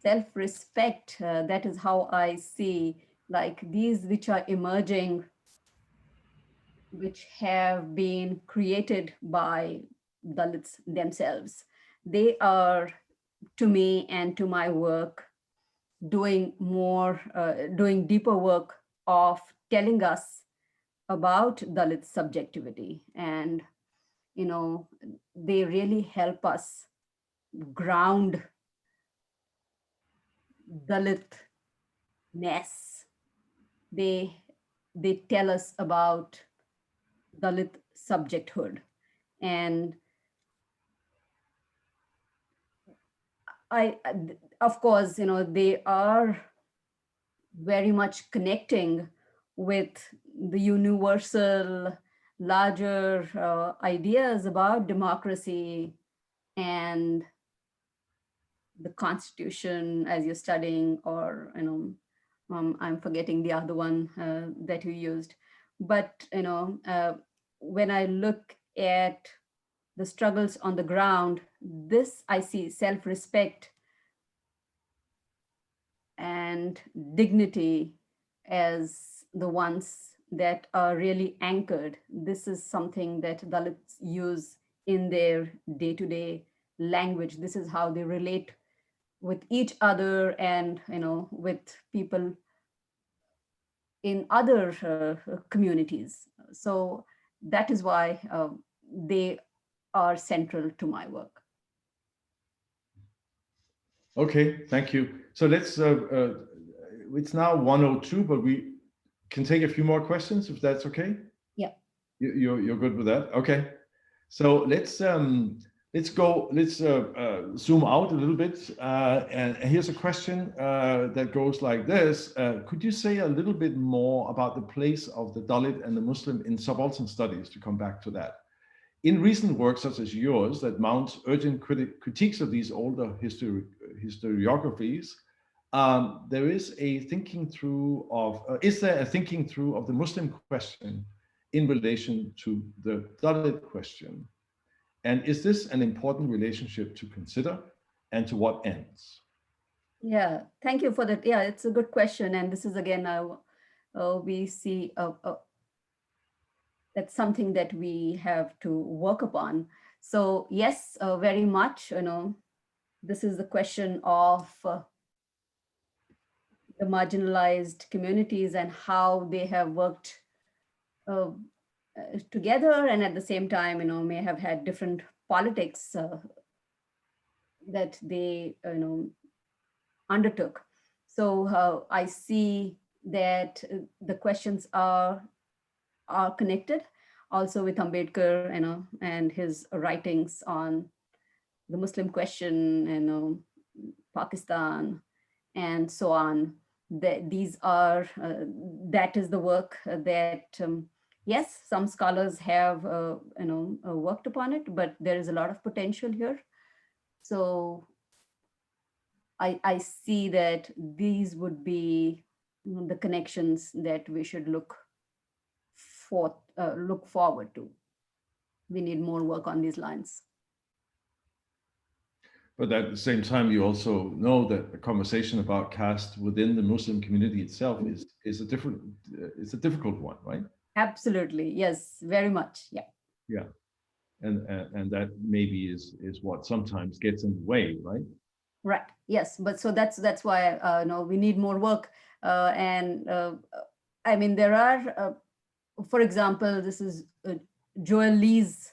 Speaker 3: self-respect, that is how I see, like these which are emerging, which have been created by Dalits themselves. They are, to me and to my work, doing deeper work of telling us about Dalit subjectivity. And, they really help us ground Dalitness. They they tell us about Dalit subjecthood. And of course, they are very much connecting with the universal, larger ideas about democracy and the Constitution as you're studying, or I'm forgetting the other one that you used. But when I look at the struggles on the ground, this I see self-respect and dignity as the ones that are really anchored. This is something that Dalits use in their day-to-day language. This is how they relate with each other and with people in other communities. So that is why they are central to my work.
Speaker 2: Okay, thank you. So it's now 1:02, but we can take a few more questions if that's okay.
Speaker 3: Yeah.
Speaker 2: You're good with that? Okay. So let's zoom out a little bit. And here's a question that goes like this. Could you say a little bit more about the place of the Dalit and the Muslim in subaltern studies, to come back to that? In recent work such as yours that mounts urgent critiques of these older historiographies, there is a thinking through of, is there a thinking through of the Muslim question in relation to the Dalit question? And is this an important relationship to consider, and to what ends?
Speaker 3: Yeah, thank you for that. Yeah, it's a good question. And this is again, we see that's something that we have to work upon. So yes, very much, this is the question of the marginalized communities and how they have worked uh, together, and at the same time, may have had different politics that they, undertook. So I see that the questions are connected also with Ambedkar, and his writings on the Muslim question, Pakistan, and so on. These are that is the work that yes, some scholars have worked upon it, but there is a lot of potential here. So I see that these would be the connections that we should look forward to. We need more work on these lines.
Speaker 2: But at the same time, you also know that the conversation about caste within the Muslim community itself is a different, it's a difficult one, right?
Speaker 3: Absolutely, yes, very much, yeah.
Speaker 2: Yeah, and that maybe is what sometimes gets in the way, right?
Speaker 3: Right, yes, but so that's why no, we need more work, and I mean there are, for example, this is Joel Lee's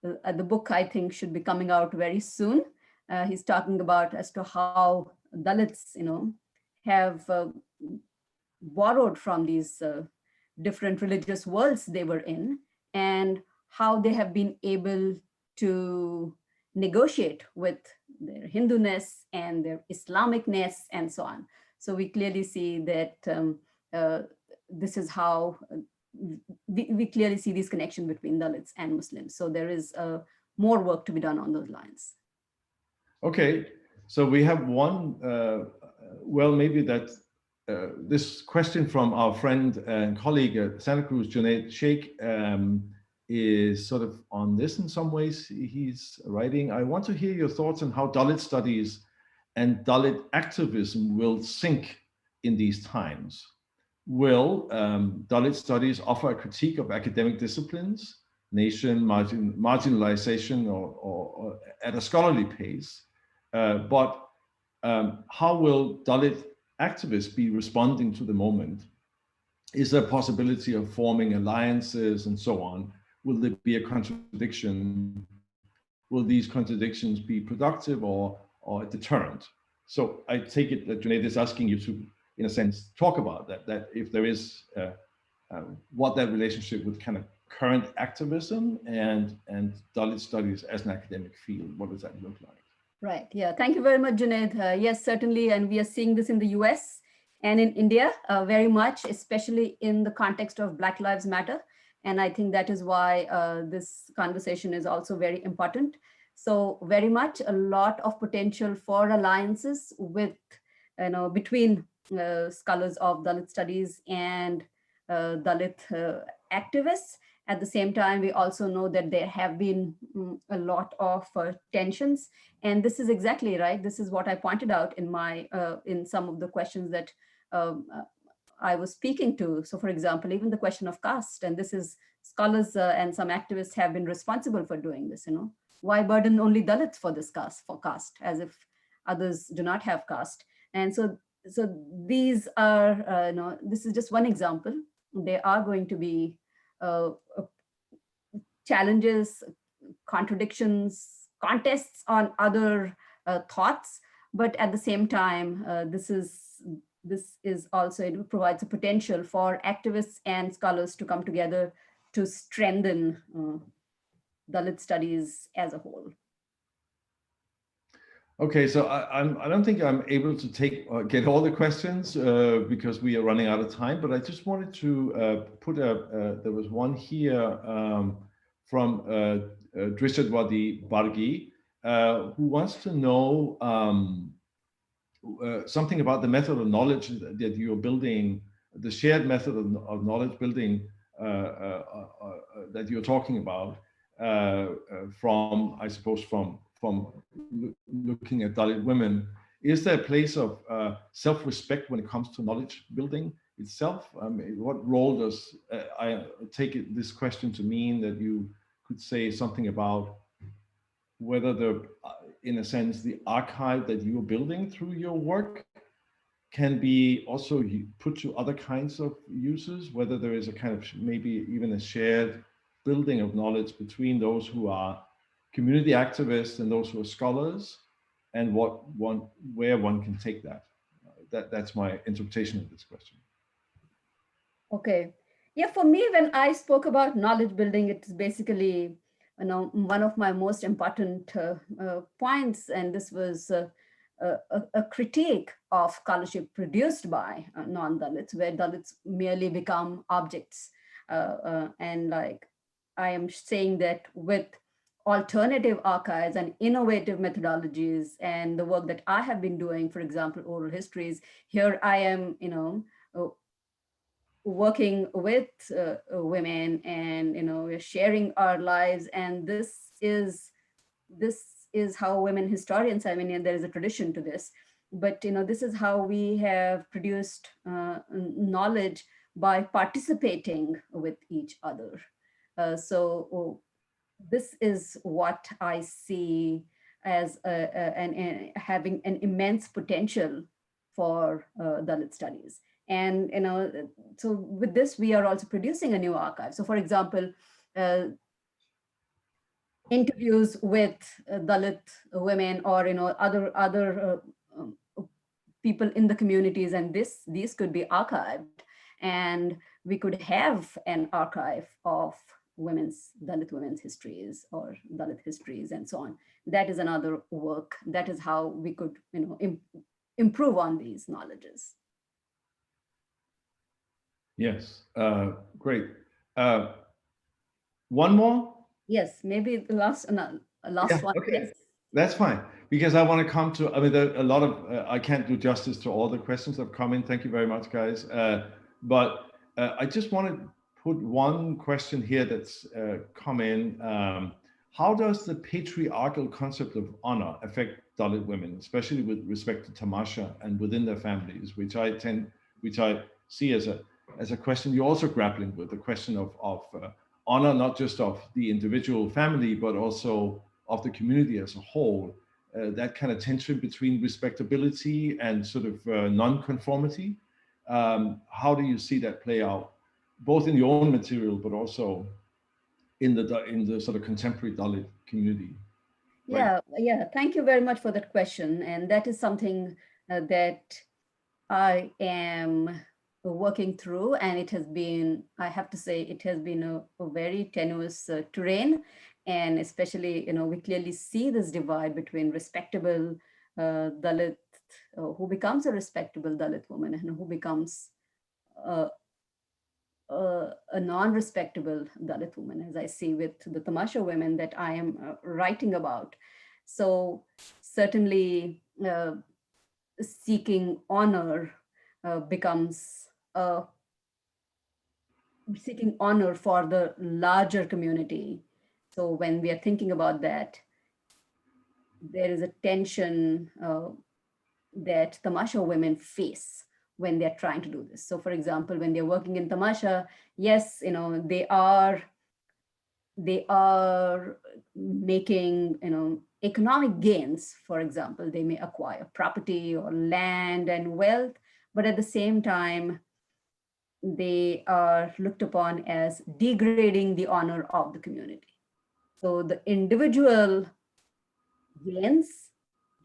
Speaker 3: the book, I think, should be coming out very soon. He's talking about as to how Dalits, have borrowed from these different religious worlds they were in, and how they have been able to negotiate with their Hinduness and their Islamicness and so on. So we clearly see that uh, this is how we clearly see this connection between Dalits and Muslims. So there is more work to be done on those lines.
Speaker 2: Okay, so we have one, well, maybe that this question from our friend and colleague at Santa Cruz, Junaid Sheikh, is sort of on this in some ways. He's writing, I want to hear your thoughts on how Dalit studies and Dalit activism will sync in these times. Will Dalit studies offer a critique of academic disciplines, nation marginalization, or at a scholarly pace? But how will Dalit activists be responding to the moment? Is there a possibility of forming alliances and so on? Will there be a contradiction? Will these contradictions be productive or a deterrent? So I take it that Junaid is asking you to, in a sense, talk about that if there is, what that relationship with kind of current activism and Dalit studies as an academic field, what does that look like?
Speaker 3: Right. Yeah. Thank you very much, Junaid. Yes, certainly. And we are seeing this in the US and in India very much, especially in the context of Black Lives Matter. And I think that is why this conversation is also very important. So very much a lot of potential for alliances with, between scholars of Dalit studies and Dalit activists. At the same time, we also know that there have been a lot of tensions, and this is exactly right. This is what I pointed out in my in some of the questions that I was speaking to. So for example, even the question of caste, and this is scholars and some activists have been responsible for doing this, why burden only Dalits for this caste, as if others do not have caste. And so these are, this is just one example. There are going to be challenges, contradictions, contests on other thoughts, but at the same time, this is also, it provides a potential for activists and scholars to come together to strengthen Dalit studies as a whole.
Speaker 2: Okay, so I don't think I'm able to get all the questions because we are running out of time. But I just wanted to there was one here from Drishadwadi Bargi who wants to know something about the method of knowledge that you're building, the shared method of knowledge building that you're talking about from, I suppose, from looking at Dalit women. Is there a place of self-respect when it comes to knowledge building itself? I mean, what role does, I take this question to mean that you could say something about whether in a sense, the archive that you're building through your work can be also put to other kinds of uses, whether there is a kind of maybe even a shared building of knowledge between those who are community activists and those who are scholars, and where one can take that. That's my interpretation of this question.
Speaker 3: Okay. Yeah, for me, when I spoke about knowledge building, it's basically, one of my most important points, and this was a critique of scholarship produced by non-Dalits, where Dalits merely become objects. And like, I am saying that with alternative archives and innovative methodologies and the work that I have been doing, for example, oral histories, here I am, working with women, and we're sharing our lives, and this is how women historians, I mean, and there is a tradition to this, but this is how we have produced knowledge by participating with each other. So this is what I see as having an immense potential for Dalit studies. And so with this, we are also producing a new archive. So for example, interviews with Dalit women, or other people in the communities, and these could be archived, and we could have an archive of Dalit women's histories, or Dalit histories, and so on. That is another work. That is how we could improve on these knowledges.
Speaker 2: Yes, great. One more?
Speaker 3: Yes, maybe the last
Speaker 2: Yeah,
Speaker 3: one.
Speaker 2: okay.
Speaker 3: Yes.
Speaker 2: That's fine, because I want to come to, I mean, there are a lot of, I can't do justice to all the questions that have come in. Thank you very much, guys. But I just want to put one question here that's come in. How does the patriarchal concept of honor affect Dalit women, especially with respect to tamasha and within their families, which I see as a question you're also grappling with, the question of honor, not just of the individual family, but also of the community as a whole, that kind of tension between respectability and sort of non-conformity. How do you see that play out, both in your own material, but also in the sort of contemporary Dalit community?
Speaker 3: Yeah, yeah. Thank you very much for that question. And that is something that I am working through, and it has been, I have to say, it has been a very tenuous terrain. And especially, we clearly see this divide between respectable Dalit, who becomes a respectable Dalit woman, and who becomes a non-respectable Dalit woman, as I see with the tamasha women that I am writing about. So certainly seeking honor becomes seeking honor for the larger community. So when we are thinking about that, there is a tension that tamasha women face when they're trying to do this. So for example, when they're working in tamasha, yes, they are making economic gains. For example, they may acquire property or land and wealth, but at the same time they are looked upon as degrading the honor of the community. So the individual gains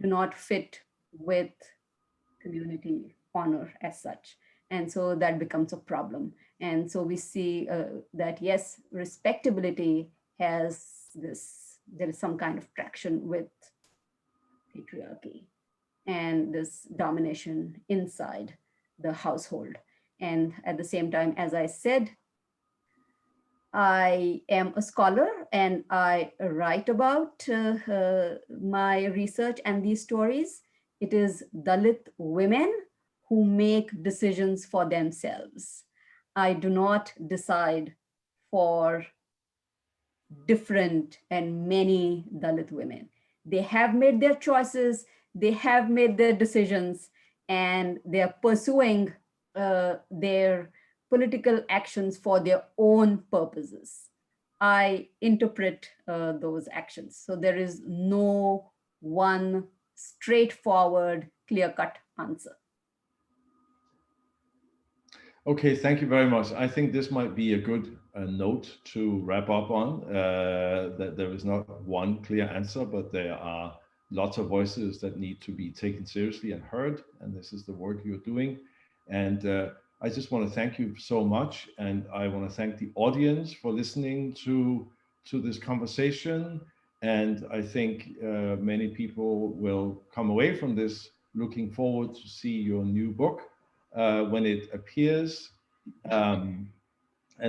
Speaker 3: do not fit with community honor as such. And so that becomes a problem. And so we see that, yes, respectability has this, there is some kind of traction with patriarchy and this domination inside the household. And at the same time, as I said, I am a scholar and I write about my research and these stories. It is Dalit women who make decisions for themselves. I do not decide for different and many Dalit women. They have made their choices, they have made their decisions, and they are pursuing their political actions for their own purposes. I interpret those actions. So there is no one straightforward, clear cut answer.
Speaker 2: Okay, thank you very much. I think this might be a good note to wrap up on, that there is not one clear answer, but there are lots of voices that need to be taken seriously and heard, and this is the work you're doing. And I just want to thank you so much, and I want to thank the audience for listening to this conversation. And I think many people will come away from this looking forward to see your new book when it appears. And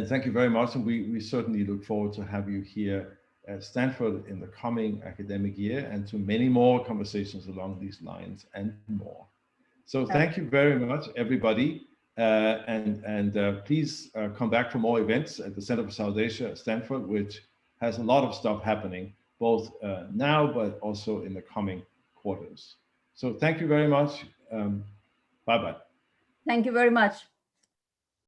Speaker 2: thank you very much. And we certainly look forward to have you here at Stanford in the coming academic year and to many more conversations along these lines and more. So thank you very much, everybody. Please come back for more events at the Center for South Asia at Stanford, which has a lot of stuff happening, both now, but also in the coming quarters. So thank you very much. Bye-bye.
Speaker 3: Thank you very much.